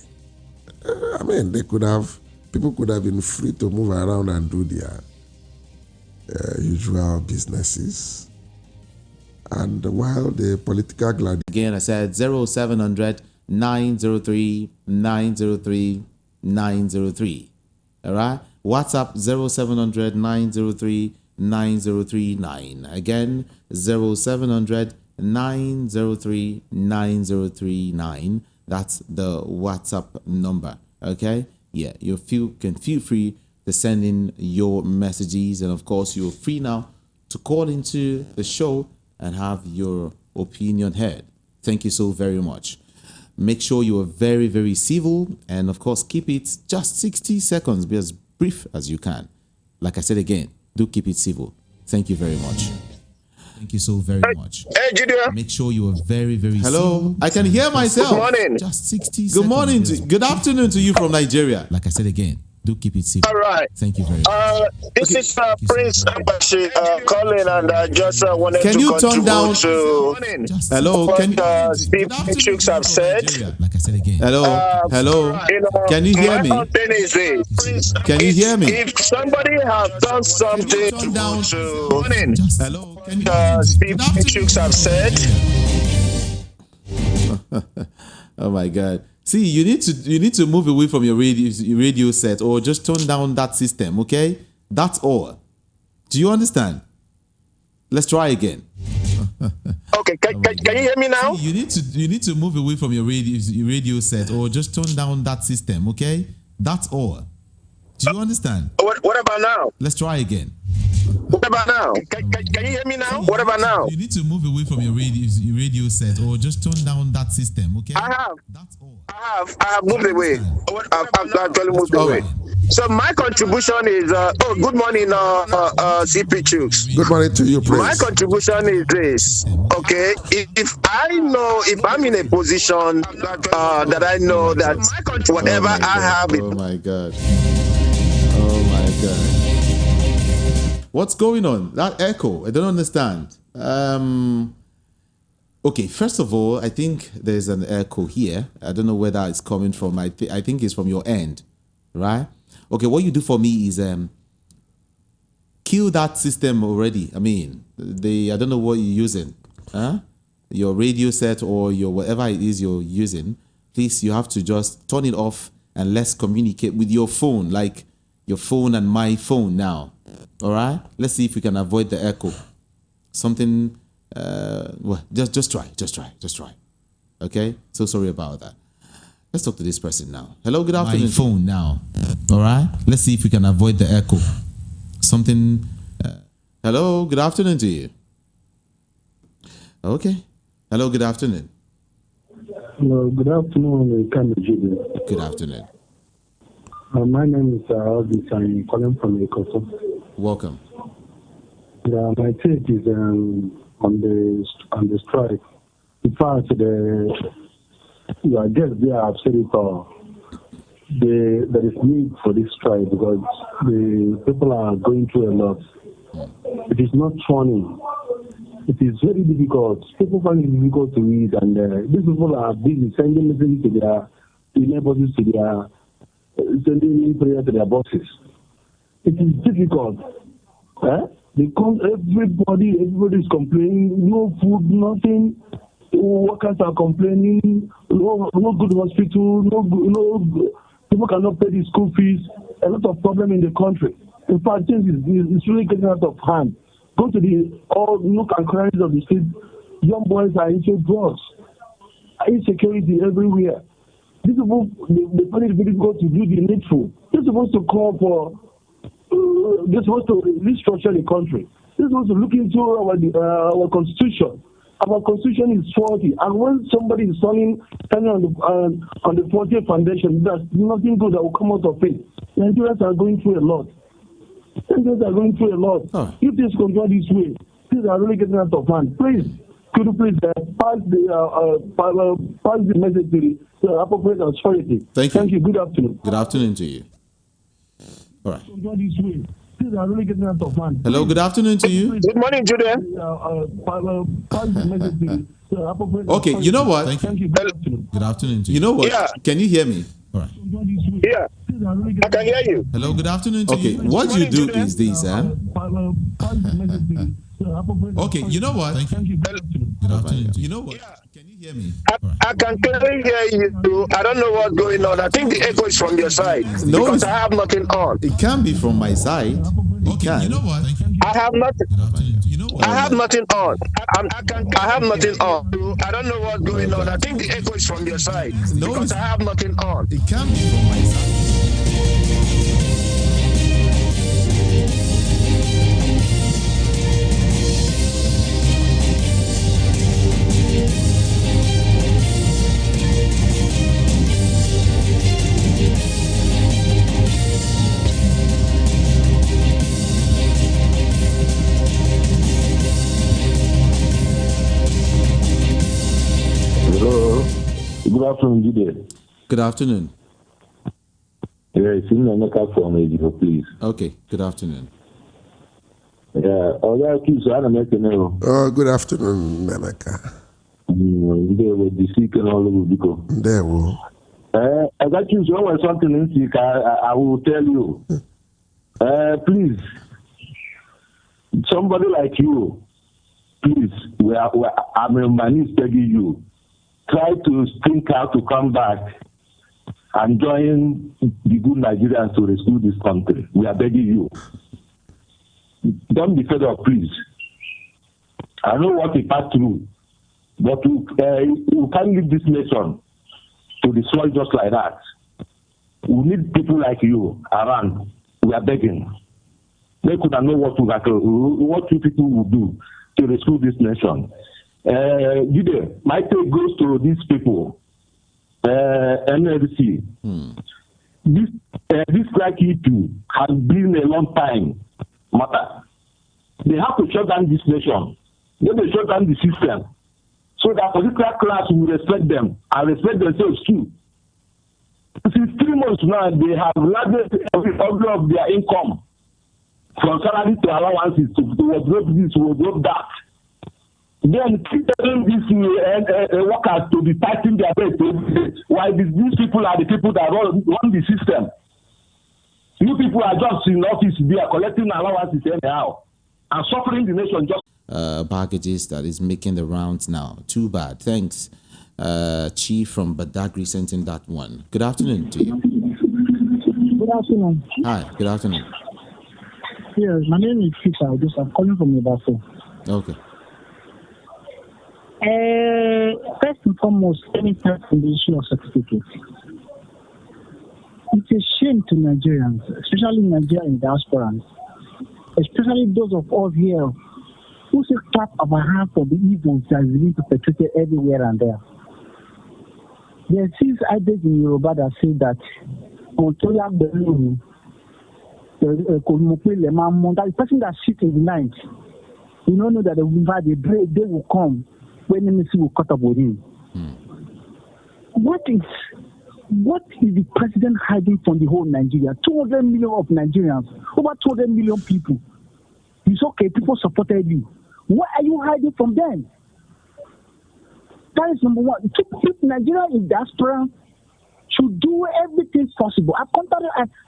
people could have been free to move around and do their usual businesses. And while the political gladiators... Again, I said 0700 903 903 903. All right? WhatsApp 0700 903 9039. Again, 0700 903 9039. That's the WhatsApp number. Okay? Yeah, you can feel free to send in your messages, and of course you're free now to call into the show and have your opinion heard. Thank you so very much. Make sure you are very, very civil, and of course keep it just 60 seconds, be as brief as you can. Like I said again, do keep it civil. Thank you very much. Thank you so very much. Hey, Junior. Make sure you are very, very civil. I can hear myself. Good morning. Just 60 seconds. Good morning. Good afternoon to you from Nigeria. Like I said again, do keep it civil. All right. Thank you very much. This is Prince Abashi calling, and I just wanted can to you turn down to hello? what Can Steve Chooks have said. Like I said again. Hello. Can you hear me? Can you hear me? If somebody has done something Turn down to hello. Can you Steve Chooks have said. Oh my God. See, you need to move away from your radio set, or just turn down that system, okay? That's all. Do you understand? Let's try again. Okay, can you hear me now? See, you need to move away from your radio set, or just turn down that system, okay? That's all. Do you understand? What about now? Let's try again. What about now? Can you hear me now? What about now? You need to move away from your radio set, or just turn down that system, okay? I have. That's all. I have moved away. I've actually moved away. So my contribution is good morning, CP Chooks. Good morning to you, Prince. My contribution is this. Okay, if I'm in a position that I know that whatever I have. Oh my God. Oh my God. What's going on? That echo, I don't understand. Okay, first of all, I think there's an echo here. I don't know where that is coming from. I think it's from your end, right? Okay, what you do for me is kill that system already. I mean, I don't know what you're using, huh? Your radio set or your whatever it is you're using. Please, you have to just turn it off and let's communicate with your phone, like your phone and my phone now. All right? Let's see if we can avoid the echo. Something. Well, just try. Okay, so sorry about that. Let's talk to this person now. Hello, good afternoon. My phone now. All right, let's see if we can avoid the echo. Something. Hello, good afternoon to you. Okay. Hello, good afternoon. Hello, good afternoon, Good afternoon. My name is Abduct. I'm calling from Ikoto. Welcome. My take is on the strike. In fact, I guess they have said it all. There is need for this strike because the people are going through a lot. It is not funny. It is very difficult. People find it difficult to read, and these people are busy sending messages to their neighbors, sending prayer to their bosses. It is difficult. Everybody is complaining. No food, nothing. Workers are complaining. No good hospital. People cannot pay the school fees. A lot of problem in the country. In fact, things is really getting out of hand. Go to all nook and crannies of the state. Young boys are into drugs. Insecurity everywhere. These people, they find it very difficult to do the needful. They're supposed to call for. They're supposed to restructure the country. They're supposed to look into our constitution. Our constitution is faulty, and when somebody is standing on the faulty foundation, there's nothing good that will come out of it. Nigerians are going through a lot. Oh. If this continue this way, things are really getting out of hand. Please, could you please pass the message to the appropriate authority? Thank you. Good afternoon. Good afternoon to you. All right. Things are really getting out of hand. Hello, good afternoon to you. Good morning, Julian. Okay, you know what? Thank you. Good afternoon to you. You know what? Yeah. Can you hear me? All right. Yeah, I can hear you. Hello, good afternoon to you. Okay, what you do is this, Okay, you know what? Good afternoon. You know what? Yeah. Can you hear me? I can clearly hear you. I don't know what's going on. I think the echo is from your side because I have nothing on. It can be from my side. It can. You know what? I have nothing. You know what? I have nothing on. I have nothing on. I don't know what's going on. I think the echo is from your side because I have nothing on. It can be from my side. Hello. Good afternoon, Jide. Good afternoon. Yeah, it's Emeka from Ejigo, please. Okay, good afternoon. Yeah, Good afternoon, Emeka. They were the sick and all over because. There will. I got you something in sick. I will tell you. Please, somebody like you, please, I'm a man is begging you. Try to think how to come back and join the good Nigerians to rescue this country. We are begging you. Don't be fed up, please. I know what we passed through, but we can't leave this nation to destroy just like that. We need people like you around. We are begging. They could know what you people will do to rescue this nation. My take goes to these people. NLC. This strike issue has been a long time matter. They have to shut down this nation. They have to shut down the system so that political class will respect them and respect themselves too. Since 3 months now, they have largely every of their income from salary to allowances to wardrobe this, wardrobe that. Then keep telling these workers to be fighting their best while these people are the people that run the system. You people are just in office, they are collecting allowances anyhow and suffering the nation just. Packages that is making the rounds now. Too bad. Thanks. Chief from Badagry sent in that one. Good afternoon to you. Good afternoon. Hi, good afternoon. Yes, my name is Peter. I'm calling from Ibadan. Okay. First and foremost, let me start from the issue of certificates. It's a shame to Nigerians, especially Nigerian diasporans, especially those of us here who say clap our hands for the evils that is being perpetrated everywhere and there. There's these ideas in Yoruba that say that the person that sits in the night, you don't know that they will come when the enemy will cut up with him. What is the president hiding from the whole Nigeria? 200 million of Nigerians, over 200 million people. It's okay, people supported you. Why are you hiding from them? That is number one. If Nigeria is diaspora, should do everything possible. I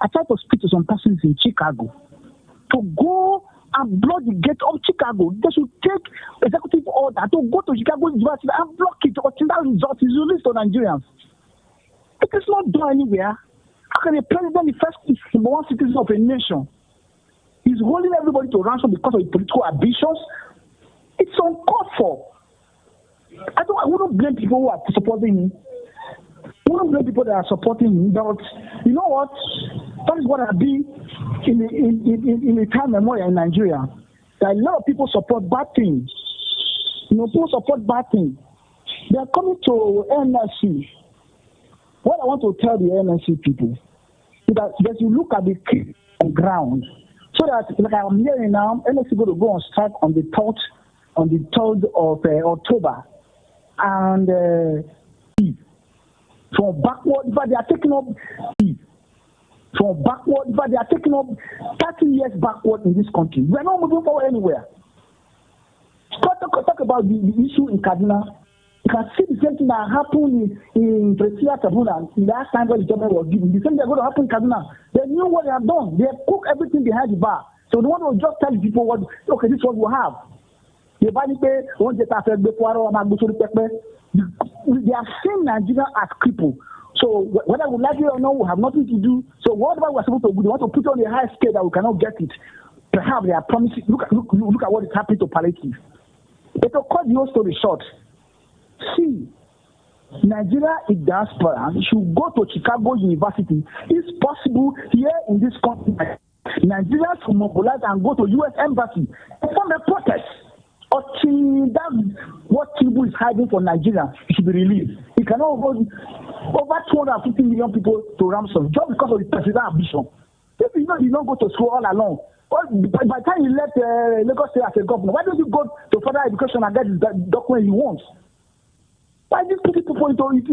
tried to speak to some persons in Chicago to go and block the gate of Chicago. They should take executive order to go to Chicago University and block it until that result is released to Nigerians. It is not done anywhere. How can a president, the first number one citizen of a nation, is holding everybody to ransom because of political ambitions? It's uncalled for. I wouldn't blame people who are supporting him. I wouldn't blame people that are supporting him. But you know what? That is what I be in the time memorial in Nigeria. That a lot of people support bad things. People support bad things. They are coming to NSC. What I want to tell the NSC people is that you look at the ground, so that like I'm hearing now, NSC going to go on strike on the 3rd of October, and from backward, but they are taking up 30 years backward in this country. We are not moving forward anywhere. Talk about the issue in Kaduna. You can see the same thing that happened in tribunal in the last time when the government was given. The same thing is going to happen in Kaduna. They knew what they have done. They have cooked everything behind the bar. So they want to just tell the people this is what we have. They are seeing Nigeria as crippled. So whether we like it or not, we have nothing to do. So whatever we're supposed to do, they want to put on a high scale that we cannot get it. Perhaps they are promising. Look at what is happening to palliative. But to cut the whole story short, see, Nigeria is diaspora. Should go to Chicago University. It's possible here in this country. Nigerians should mobilize and go to U.S. Embassy and form a protest. That's what Tinubu is hiding for Nigeria. It should be released. He cannot hold over 250 million people to ransom just because of the president's ambition. If you don't go to school all along, by the time you left Lagos State as a governor, why don't you go to further education and get the document you want? Why these people into this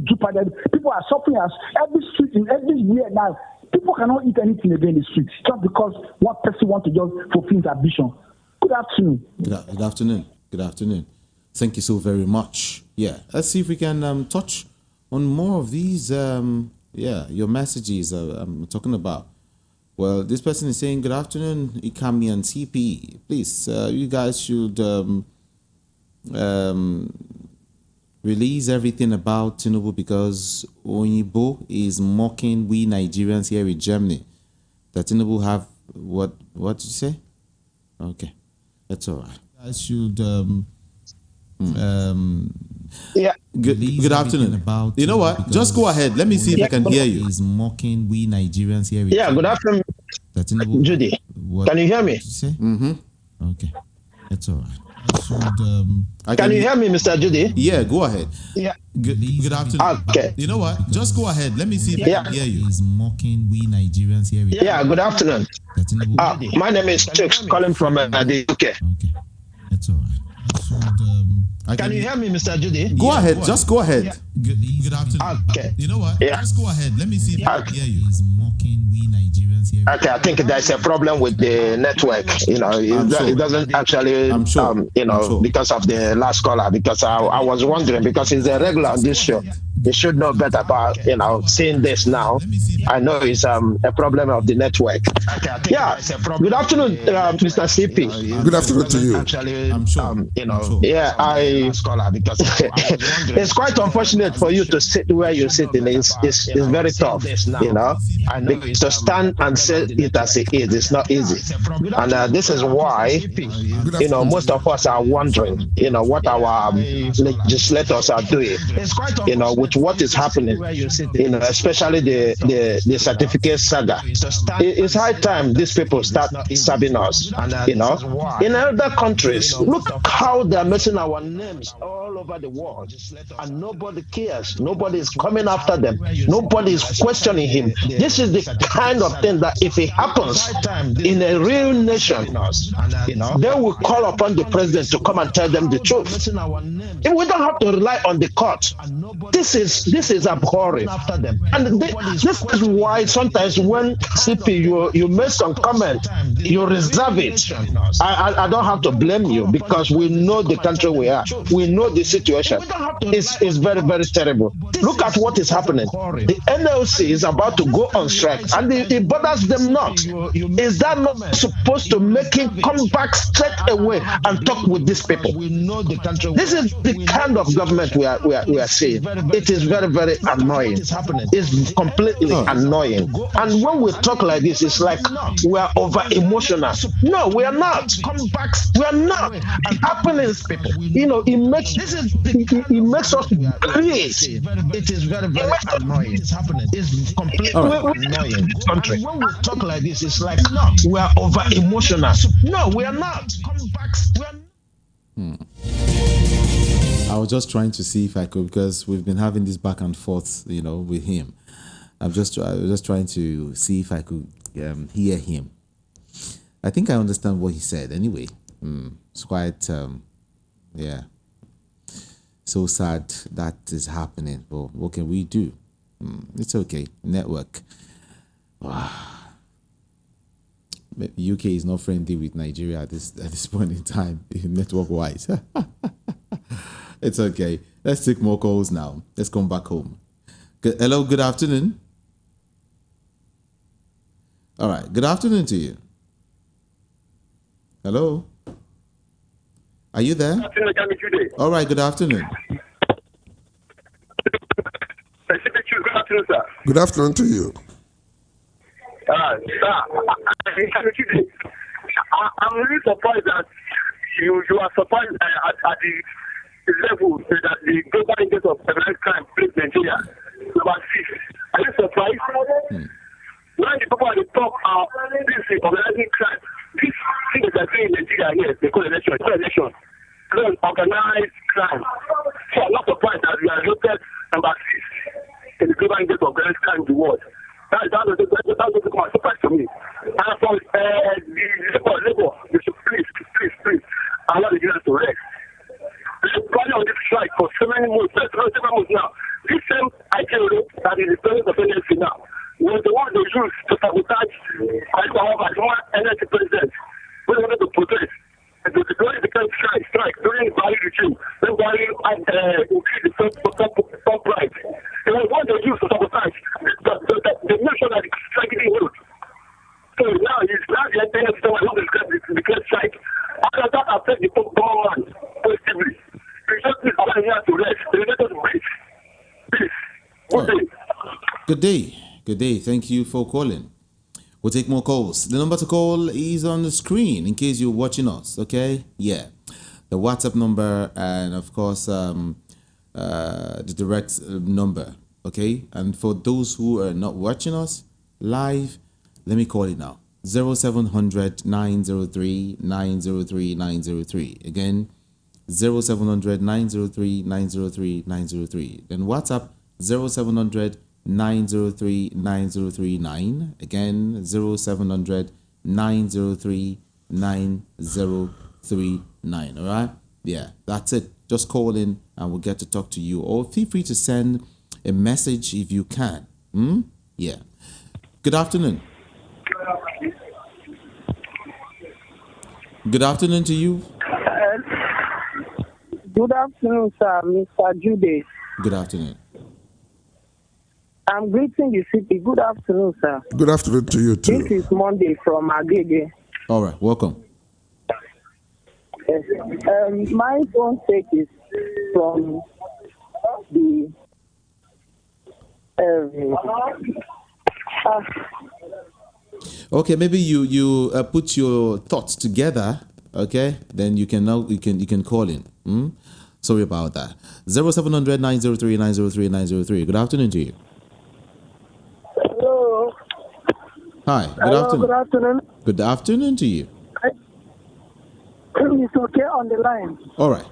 Jupiter that people are suffering as every street in every year now? People cannot eat anything again in the streets just because one person wants to just fulfill his ambition. Good afternoon. Good afternoon. Good afternoon. Thank you so very much. Yeah, let's see if we can touch on more of these. Your messages I'm talking about. Well, this person is saying, good afternoon, Ikami and TP. Please, you guys should release everything about Tinubu because Onyibo is mocking we Nigerians here in Germany. That Tinubu have, what did you say? Okay, that's all right. You guys should, Good afternoon. About you know what? Just go ahead. Let me see if I can hear you. Is mocking we Nigerians here. Yeah. Good afternoon, Judy. Can you hear me? Okay, that's all right. Can you hear me, Mr. Judy? Yeah, go ahead. Yeah. Good afternoon. Okay. You know what? Just go ahead. Let me see if I can hear you. Is mocking we Nigerians here. Yeah. Good afternoon. My name is Chicks, calling from the UK. Okay, that's all right. Can you hear me, Mr. Judy? Go ahead. Just go ahead. Yeah. Good afternoon. Okay. You know what? Yeah. Just go ahead. Let me see if I can hear you. Is mocking we Nigerians Okay, I think there's a problem with the network. You know, it doesn't actually, I'm sure. because of the last caller, because I was wondering, because he's a regular on this show. He should know better about, seeing this now. I know it's a problem of the network. Yeah. Good afternoon, Mr. CP. Good afternoon to you. I'm sure. Yeah, it's quite unfortunate for you to sit where you're sitting. It's very tough, to stand and say it as it is. It's not easy. And this is why, most of us are wondering, what our legislators are doing, with what is happening, especially the certificate saga. It's high time these people start serving us, in other countries. Look how they're messing our names all over the world, and nobody cares. Nobody is coming after them. Nobody is questioning him. This is the kind of thing that if it happens in a real nation, they will call upon the president to come and tell them the truth. We don't have to rely on the court. This is abhorrent. And this is why sometimes when CP you make some comment, you reserve it. I don't have to blame you, because we know the country we are. We know the situation. It's very, very terrible. Look at what is happening. The NLC is about to go on strike, and it bothers them not. Is that not supposed to make him come back straight away and talk with these people? This is the kind of government we are seeing. It is very, very annoying. It's completely annoying. And when we talk like this, it's like we are over emotional. No, we are not. We are not. It happens. It makes us crazy. It is very, very annoying. It's completely annoying. Country. When we talk like this, it's like we are over emotional. No, we are not. I was just trying to see if I could, because we've been having this back and forth, with him. I was just trying to see if I could hear him. I think I understand what he said. Anyway, it's quite, so sad that is happening. But what can we do? It's okay. Network. UK is not friendly with Nigeria at this point in time, network wise. It's okay. Let's take more calls now. Let's come back home. Hello, good afternoon. All right, good afternoon to you. Hello. Are you there? All right, good afternoon. Good afternoon, sir. Good afternoon to you. Sir, I'm really surprised that you are surprised at the level that the global index of organized crime placed Nigeria number 6. Are you surprised? When the people at the top are busy organizing crime, this thing that they're doing in Nigeria here, they call election. Organized crime. So I'm not surprised that we are rated number 6 in the global index of organized crime in the world. That doesn't come as a surprise to me. And for the labor, you should please allow the unions to rest. We've been planning on this strike for so many months, several months now. This same IKO that is the president of NLC now was the one they used to sabotage one NLC president. We wanted to protest. And the glory became strike during the Buhari regime. When Buhari increased the top price. It was what they used to sabotage. The nation that is striking the road. So now it's not the NLC that will declare strike. How does that affect the common man positively? We just need our here to rest. They let us breathe. Peace. Good day. Good day. Good day. Thank you for calling. We'll take more calls. The number to call is on the screen in case you're watching us. Okay? Yeah. The WhatsApp number and of course the direct number. Okay? And for those who are not watching us live, let me call it now. 0700 903 903 903. Again, 0700 903 903 903. Then WhatsApp 0700 903 9039. Again, 0700 903 9039. All right? Yeah, that's it. Just call in and we'll get to talk to you. Or feel free to send a message if you can. Yeah. Good afternoon. Good afternoon to you. Good afternoon, sir, Mr. Jude. Good afternoon. I'm greeting the city. Good afternoon, sir. Good afternoon to you too. This is Monday from Agege. All right, welcome. Yes. My phone take is from the Okay, maybe you put your thoughts together. Okay, then you can call in. Sorry about that. 0700 903 903 903. Good afternoon to you. Hello. Hi. Good Hello, afternoon. good afternoon. Good afternoon to you. It's okay on the line. All right.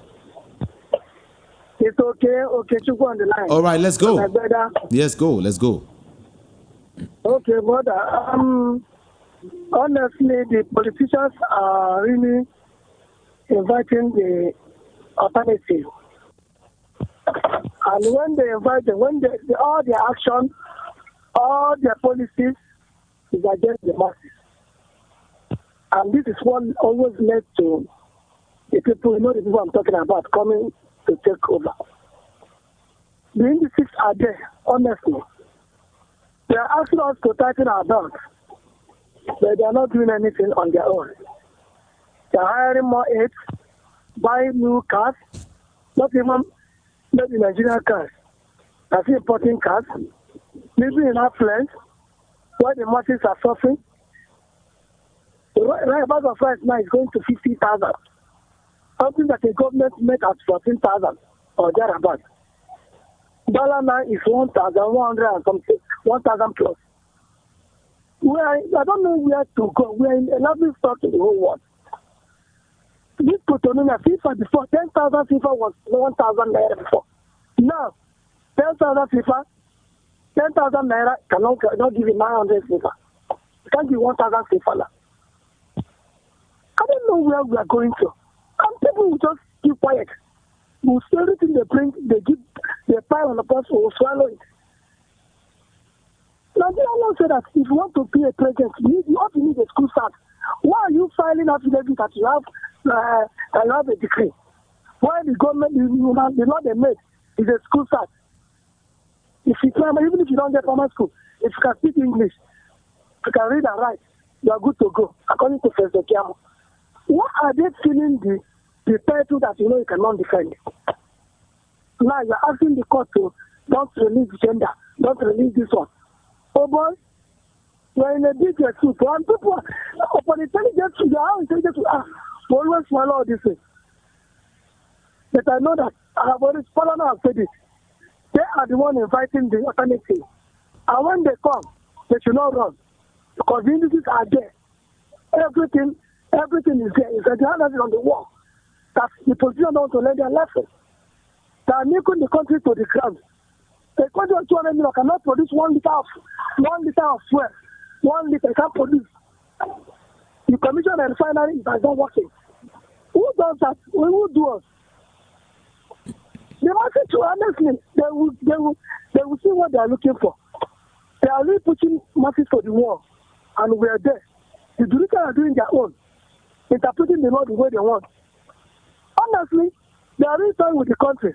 It's okay. Okay, to go on the line. All right, let's go. My brother. Yes, go. Let's go. Okay, brother. Honestly, the politicians are really inviting the alternative. And when they invite them, all their action, all their policies is against the masses. And this is what always led to the people, the people I'm talking about, coming to take over. The indices are there, honestly. They are asking us to tighten our belt, but they are not doing anything on their own. They are hiring more aides, buying new cars, not even maybe Nigerian cars. They are importing cars, living in affluence, where the masses are suffering. The bag of rice now is going to 50,000. Something that the government made at 14,000 or thereabouts. Dollar now is 1,100 and something, 1,000 plus. I don't know where to go. We are in a lovely start to the whole world. This Cotonou FIFA before 10,000 FIFA was 1,000 naira before. Now 10,000 FIFA, 10,000 naira cannot give you 900 FIFA. You can't give 1,000 FIFA now. I don't know where we are going to. And people will just keep quiet. We'll say everything they bring, they pile on the person, will swallow it. Now, they all say that if you want to be a president, you need a school start. Why are you filing affidavit that you have a degree? Why the government, the law they made is a school start? If you can, even if you don't get primary school, if you can speak English, if you can read and write, you are good to go, according to Professor Kiamo. What are they feeling the title that you cannot defend? Now you're asking the court to don't release gender, don't release this one. Oh boy, you're in a big suit. And people upon intelligence, you are intelligent to always follow all these things. But I know that I have already followed and said it. They are the one inviting the alternative. And when they come, they should not run. Because the indices are there. Everything is there. It's like the hand on the wall. That the politicians don't want to learn their lesson. They are making the country to the ground. A country of 200 million cannot produce 1 liter of fuel. 1 liter can't produce. The commission and refinery is not working. Who does that? Who do us? The market, honestly, they will see what they are looking for. They are really pushing masses to the wall, and we are there. The judiciary are doing their own, interpreting the law the way they want. Honestly, they are really done with the country.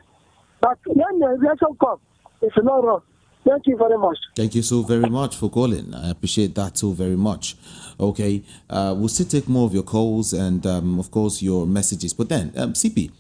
But when the reaction comes, it should not run. Thank you very much. Thank you so very much for calling. I appreciate that so very much. Okay, we'll still take more of your calls and, of course, your messages. But then, CP,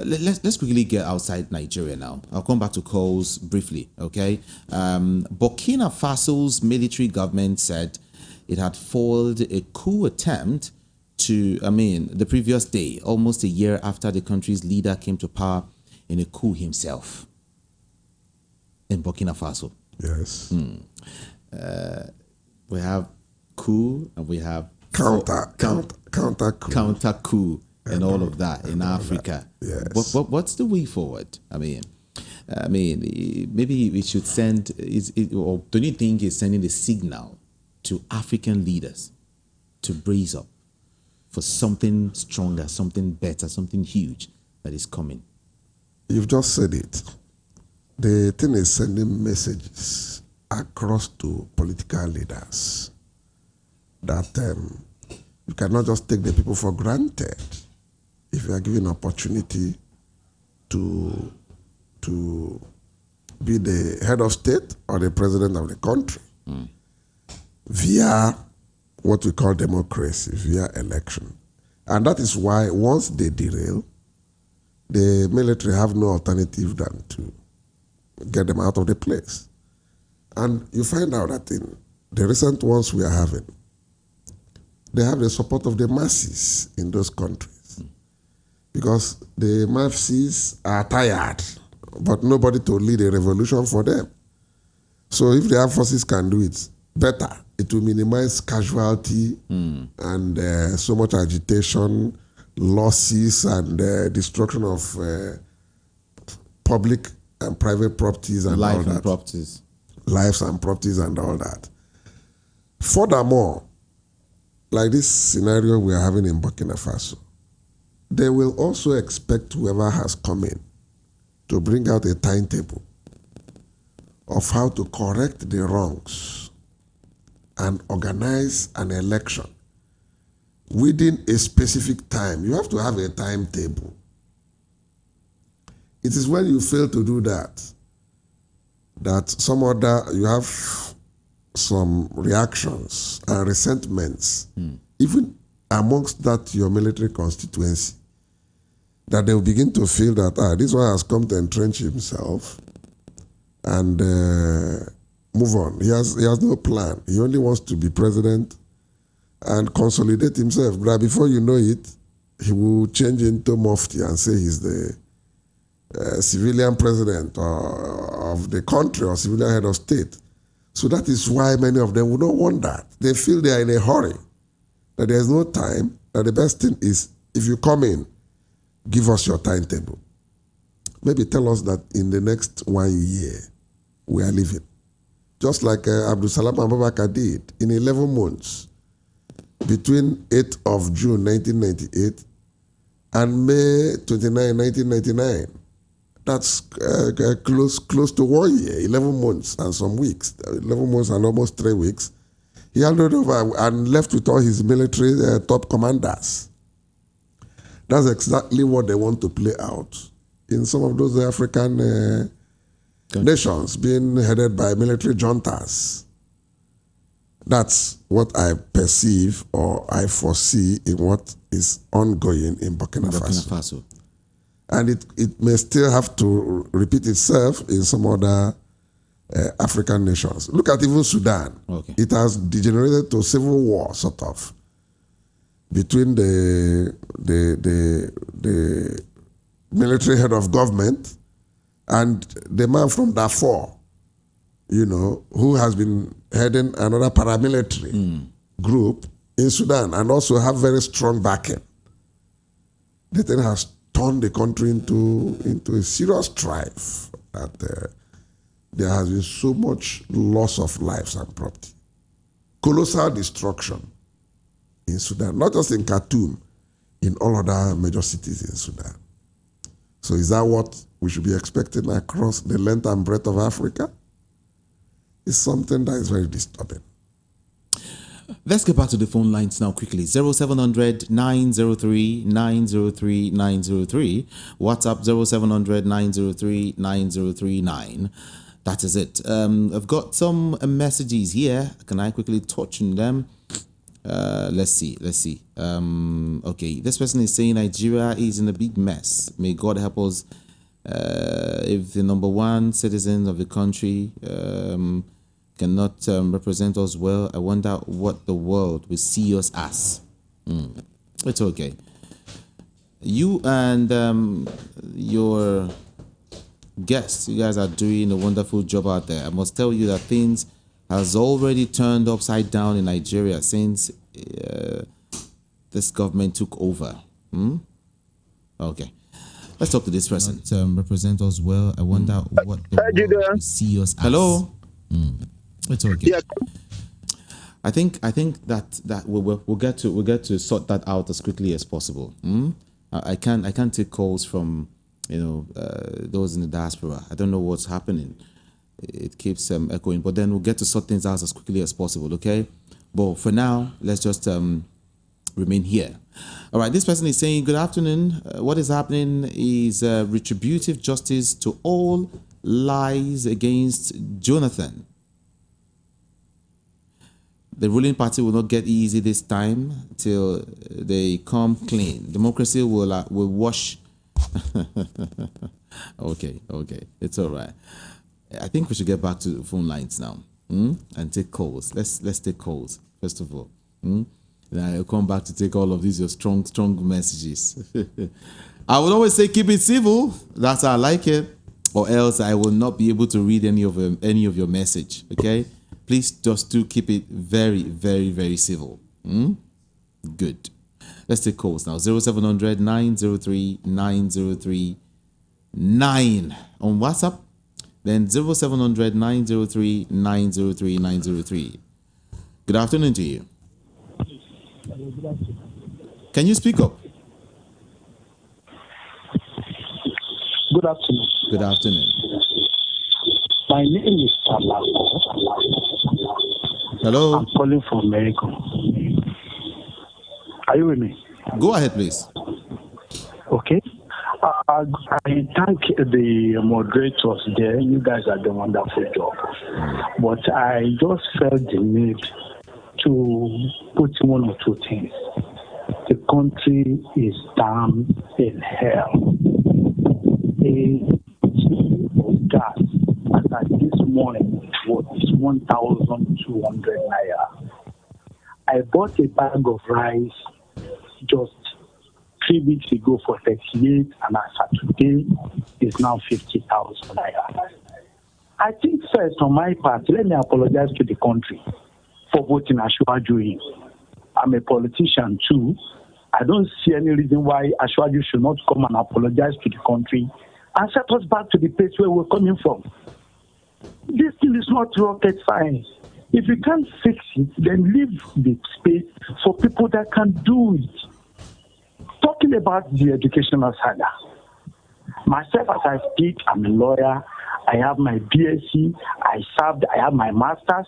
let's quickly get outside Nigeria now. I'll come back to calls briefly, okay? Burkina Faso's military government said it had foiled a coup attempt the previous day, almost a year after the country's leader came to power in a coup himself in Burkina Faso. Yes. We have coup and we have counter coup and all of that in Africa. Yes. What's the way forward? I mean, maybe we should send, or don't you think it's sending a signal to African leaders to brace up for something stronger, something better, something huge that is coming? You've just said it. The thing is sending messages across to political leaders that You cannot just take the people for granted if you are given opportunity to be the head of state or the president of the country via what we call democracy, via election. And that is why once they derail, the military have no alternative than to get them out of the place. And you find out that in the recent ones we are having, they have the support of the masses in those countries. Because the masses are tired, but nobody to lead a revolution for them. So if the armed forces can do it better, it will minimize casualty and so much agitation, losses, and destruction of public and private properties and all that. Lives and properties and all that. Furthermore, like this scenario we are having in Burkina Faso, they will also expect whoever has come in to bring out a timetable of how to correct the wrongs and organize an election within a specific time. You have to have a timetable. It is when you fail to do that you have some reactions and resentments, even amongst that your military constituency, that they will begin to feel that this one has come to entrench himself and move on. He has no plan. He only wants to be president and consolidate himself. But before you know it, he will change into Mufti and say he's the civilian president of the country or civilian head of state. So that is why many of them would not want that. They feel they are in a hurry, that there is no time, that the best thing is, if you come in, give us your timetable. Maybe tell us that in the next 1 year, we are leaving. Just like Abdul Salam Abubakar did in 11 months, between 8th of June 1998 and May 29, 1999. That's close to 1 year, 11 months and some weeks, 11 months and almost 3 weeks. He handed over and left with all his military top commanders. That's exactly what they want to play out in some of those African nations being headed by military juntas. That's what I perceive or I foresee in what is ongoing in Burkina Faso. And it may still have to repeat itself in some other African nations. Look at even Sudan. Okay. It has degenerated to civil war, sort of, between the military head of government and the man from Darfur, who has been heading another paramilitary group in Sudan and also have very strong backing. The thing has turned the country into a serious strife that there has been so much loss of lives and property. Colossal destruction in Sudan, not just in Khartoum, in all other major cities in Sudan. So is that what we should be expecting across the length and breadth of Africa? It's something that is very disturbing. Let's get back to the phone lines now quickly. 0700 903 903 903. WhatsApp 0700 903 9039. That is it. I've got some messages here. Can I quickly touch on them? Let's see. Okay, this person is saying Nigeria is in a big mess. May God help us. If the #1 citizens of the country cannot represent us well, I wonder what the world will see us as. It's okay. You and your guests, you guys are doing a wonderful job out there. I must tell you that things has already turned upside down in Nigeria since this government took over. Okay. Let's talk to this person. Represent us well. I wonder what the world will see us as. Hello. It's okay. Yeah. I think that we'll get to sort that out as quickly as possible. I can't take calls from those in the diaspora. I don't know what's happening. It keeps echoing, but then we'll get to sort things out as quickly as possible. Okay. But for now, let's just remain here. All right, this person is saying, good afternoon. What is happening is retributive justice to all lies against Jonathan. The ruling party will not get easy this time till they come clean. Democracy will wash. Okay, it's all right. I think we should get back to the phone lines now and take calls. Let's take calls first of all. Then I'll come back to take all of these your strong messages. I would always say keep it civil. That's how I like it, or else I will not be able to read any of your message. Okay. Please just do keep it very, very, very civil. Good. Let's take calls now. 0700 903 903 9 on WhatsApp. Then 0700 903 903 903. Good afternoon to you. Can you speak up? Good afternoon. Good afternoon. My name is Alako. Hello. I'm calling from America. Are you with me? Go ahead, please. Okay. I thank the moderators there. You guys are doing a wonderful job. But I just felt the need to put in one or two things. The country is down in hell. A gas at this morning was 1,200 naira. I bought a bag of rice just 3 weeks ago for 38, and as of today is now 50,000 naira. I think first on my part, let me apologize to the country for voting Ashwaju. I'm a politician too. I don't see any reason why Ashwaju should not come and apologize to the country and set us back to the place where we're coming from. This thing is not rocket science. If you can't fix it, then leave the space for people that can do it. Talking about the educational saga, myself as I speak, I'm a lawyer. I have my BSc. I have my master's.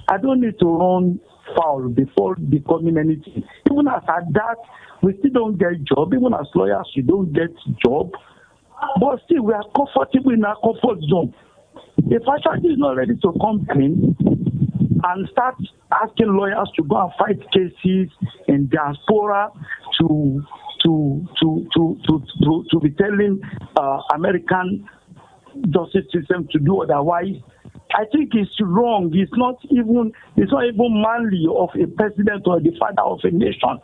I don't need to run foul before becoming anything. Even as at that, we still don't get job. Even as lawyers, we don't get job. But still, we are comfortable in our comfort zone. If Ashwaju is not ready to come clean and start asking lawyers to go and fight cases in diaspora to be telling American justice system to do otherwise, I think it's wrong. It's not even manly of a president or the father of a nation.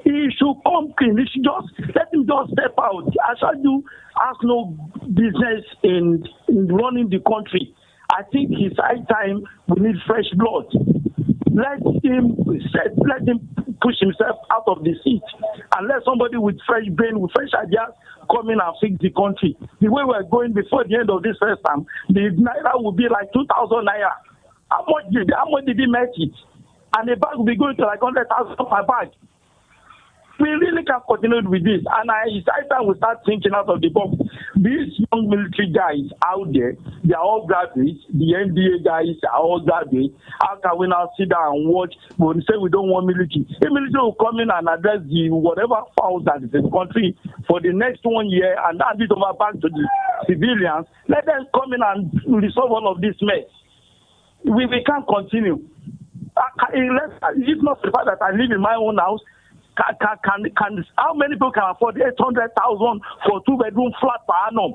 He should come clean. He should let him step out. Ashwaju has no business in running the country. I think it's high time we need fresh blood. Let him push himself out of the seat and let somebody with fresh brain, with fresh ideas come in and fix the country. The way we're going before the end of this first time, the naira will be like 2,000 naira. How much did he make it? And the bag will be going to like 100,000 per bag. We really can't continue with this. And it's high time we start thinking out of the box. These young military guys out there, they are all graduates. The NBA guys are all graduates. How can we now sit down and watch when we say we don't want military? The military will come in and address the whatever fouls that is in the country for the next 1 year and hand it over back to the civilians. Let them come in and resolve all of this mess. We can't continue. If not the fact that I live in my own house, how many people can afford 800,000 for 2-bedroom flat per annum?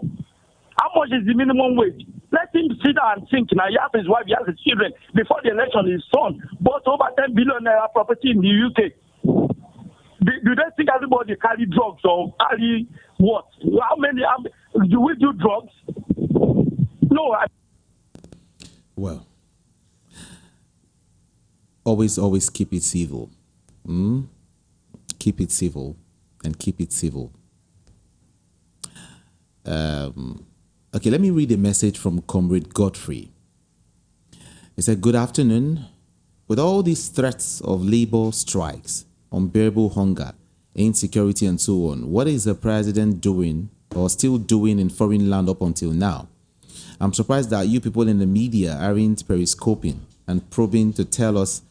How much is the minimum wage? Let him sit down and think. Now, he has his wife, he has his children. Before the election, his son bought over 10 billion naira property in the UK. Do they think everybody carry drugs or carry what? Do we do drugs? No. Well, always keep it civil. Keep it civil and keep it civil. Okay, let me read a message from Comrade Godfrey. He said, good afternoon. With all these threats of labor strikes, unbearable hunger, insecurity, and so on, what is the president doing or still doing in foreign land up until now? I'm surprised that you people in the media aren't periscoping and probing to tell us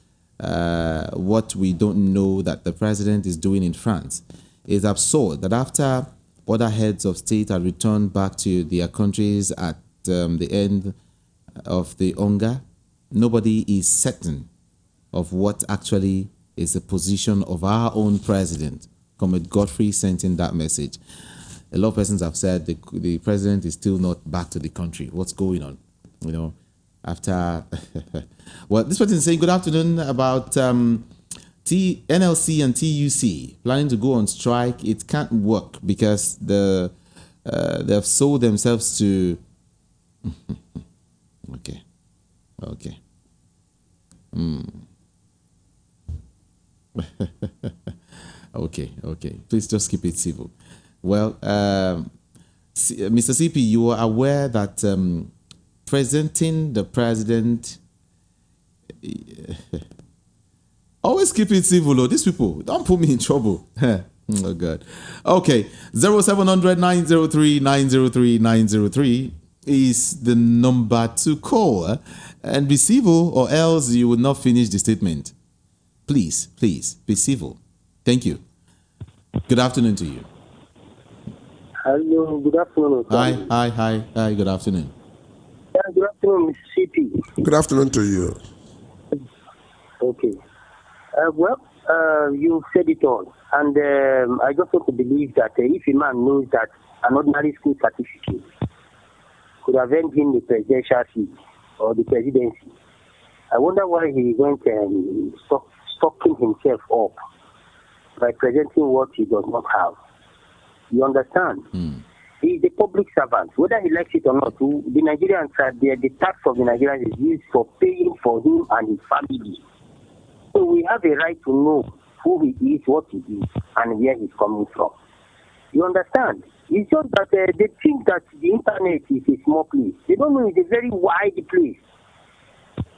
what we don't know that the president is doing in France. It's absurd that after other heads of state are returned back to their countries at the end of the hunger, nobody is certain of what actually is the position of our own president. Comrade Godfrey sent in that message. A lot of persons have said the president is still not back to the country. What's going on? You know, after... Well, this person is saying, good afternoon, about NLC and TUC planning to go on strike. It can't work because they have sold themselves to... Okay. Okay. Please just keep it civil. Well, Mr. CP, you are aware that presenting the president... Always keep it civil, oh. These people, don't put me in trouble. Oh, God. Okay, 0700-903-903-903 is the number to call. And be civil, or else you will not finish the statement. Please, be civil. Thank you. Good afternoon to you. Hello, good afternoon. Hi, good afternoon. Yeah, good afternoon, Mr. CP. Good afternoon to you. Okay. You said it all. And I just want to believe that if a man knows that an ordinary school certificate could have earned him the presidential seat or the presidency, I wonder why he went and stocking himself up by presenting what he does not have. You understand? He is a public servant. Whether he likes it or not, the Nigerians, the tax of the Nigerians is used for paying for him and his family. So we have a right to know who he is, what he is, and where he's coming from. You understand? It's just that they think that the internet is a small place. They don't know it's a very wide place.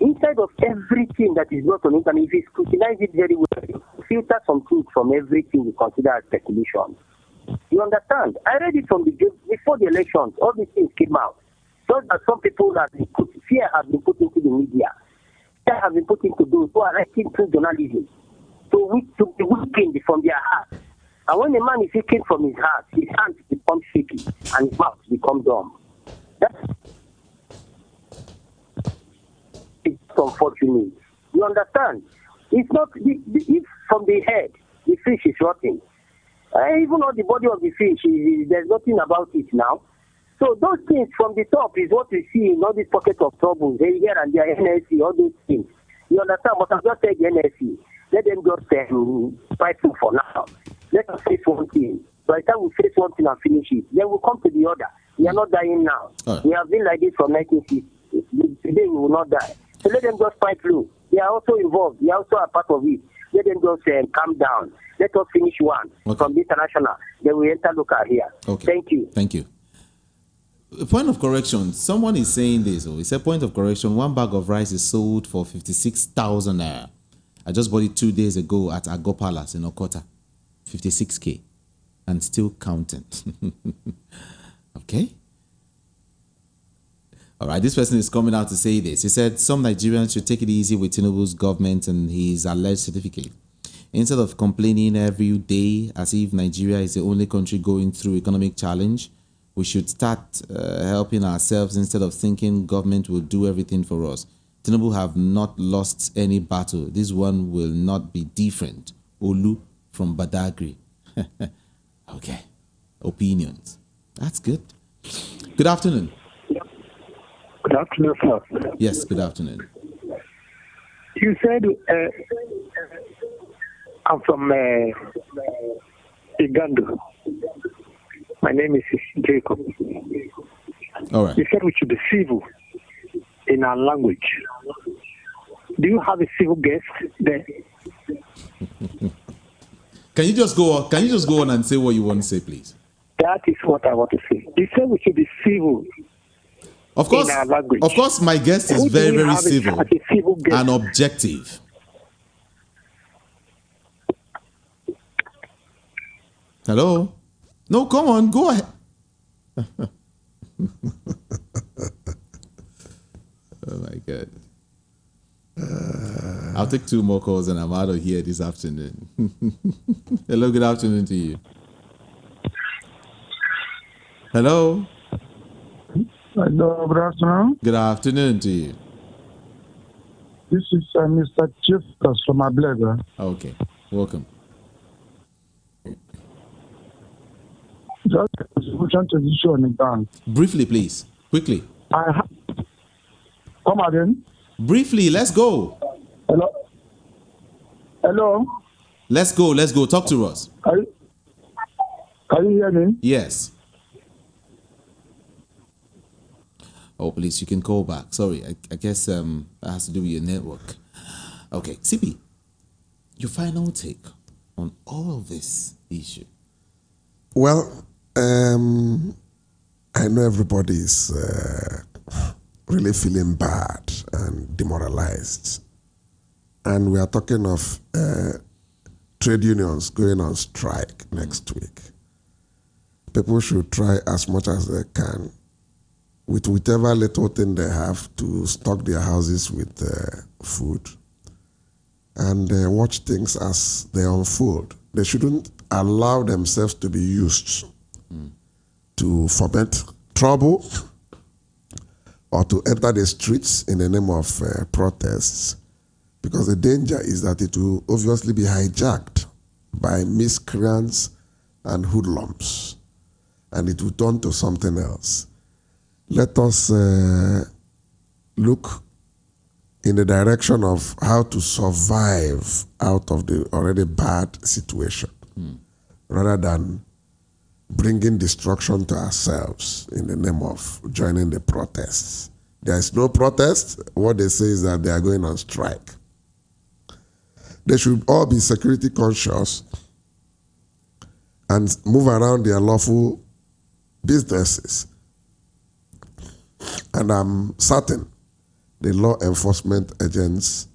Inside of everything that is not on the internet, if you scrutinize it very well, filter some truth from everything you consider as speculation. You understand? I read it from before the elections. All these things came out. Just that some people fear has been put into the media. Fear has been put into those who are writing through journalism to be weakened from their heart. And when a man is weakened from his heart, his hands become shaky and his mouth becomes dumb. That's unfortunate. You understand? It's not if from the head the fish is rotting. Even on the body of the fish, there's nothing about it now. So those things from the top is what we see in all these pockets of trouble. They here and there, NSC, all those things. You understand? But I've just said the NSC. Let them just fight for now. Let us face one thing. By the time we face one thing and finish it, then we'll come to the other. We are not dying now. We have been like this from 1960. Today we will not die. So let them just fight through. They are also involved. They are also a part of it. Let them just calm down. Let us finish one from the international. Then we enter local here. Okay. Thank you. Thank you. Point of correction. Someone is saying this. It's a point of correction. One bag of rice is sold for 56,000 naira. I just bought it 2 days ago at Agbo Palace in Okota. 56K. And still counting. Okay. All right, this person is coming out to say this. He said some Nigerians should take it easy with Tinubu's government and his alleged certificate. Instead of complaining every day as if Nigeria is the only country going through economic challenge, we should start helping ourselves instead of thinking government will do everything for us. Tinubu have not lost any battle. This one will not be different. Olu from Badagry. Okay. Opinions. That's good. Good afternoon. Good afternoon, sir. Yes, good afternoon. You said I'm from Uganda. My name is Jacob. All right. You said we should be civil in our language. Do you have a civil guest there? Can you just go on and say what you want to say, please? That is what I want to say. You said we should be civil. Of course, in our language. Of course, my guest is very, very civil and objective. Hello? No, come on, go ahead. Oh my God. I'll take 2 more calls and I'm out of here this afternoon. Hello, good afternoon to you. Hello. Hello, good afternoon. Good afternoon to you. This is Mr. Chief from Abduct. Okay, welcome. Just a contribution to the issue on the ground. Briefly, please. Quickly. Come again. Briefly, let's go. Hello. Hello. Let's go. Talk to us. Can you hear me? Yes. Oh, please, you can call back. Sorry, I guess that has to do with your network. Okay, CP, your final take on all of this issue. Well, I know everybody is really feeling bad and demoralized. And we are talking of trade unions going on strike next week. People should try as much as they can with whichever little thing they have to stock their houses with food and watch things as they unfold. They shouldn't allow themselves to be used to foment trouble or to enter the streets in the name of protests, because the danger is that it will obviously be hijacked by miscreants and hoodlums, and it will turn to something else. Let us look in the direction of how to survive out of the already bad situation, rather than bringing destruction to ourselves in the name of joining the protests. There is no protest. What they say is that they are going on strike. They should all be security conscious and move around their lawful businesses. And I'm certain the law enforcement agents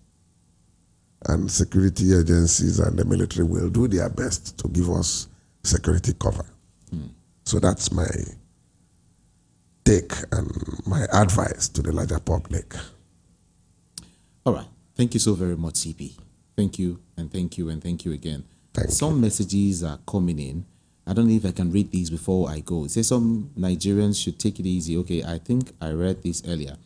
and security agencies and the military will do their best to give us security cover. So that's my take and my advice to the larger public. All right. Thank you so very much, CP. Thank you, and thank you, and thank you again. Some messages are coming in. I don't know if I can read these before I go. It says some Nigerians should take it easy. Okay, I think I read this earlier.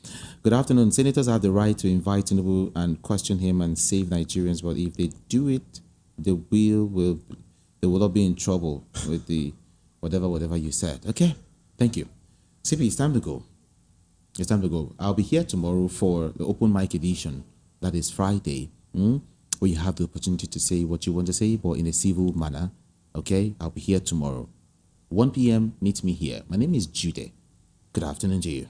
Good afternoon. Senators have the right to invite Tinubu and question him and save Nigerians, but if they do it, they will not be in trouble with the whatever you said. Okay, thank you. CP, it's time to go. It's time to go. I'll be here tomorrow for the open mic edition. That is Friday, where you have the opportunity to say what you want to say, but in a civil manner. Okay, I'll be here tomorrow. 1 p.m., meet me here. My name is Jude. Good afternoon to you.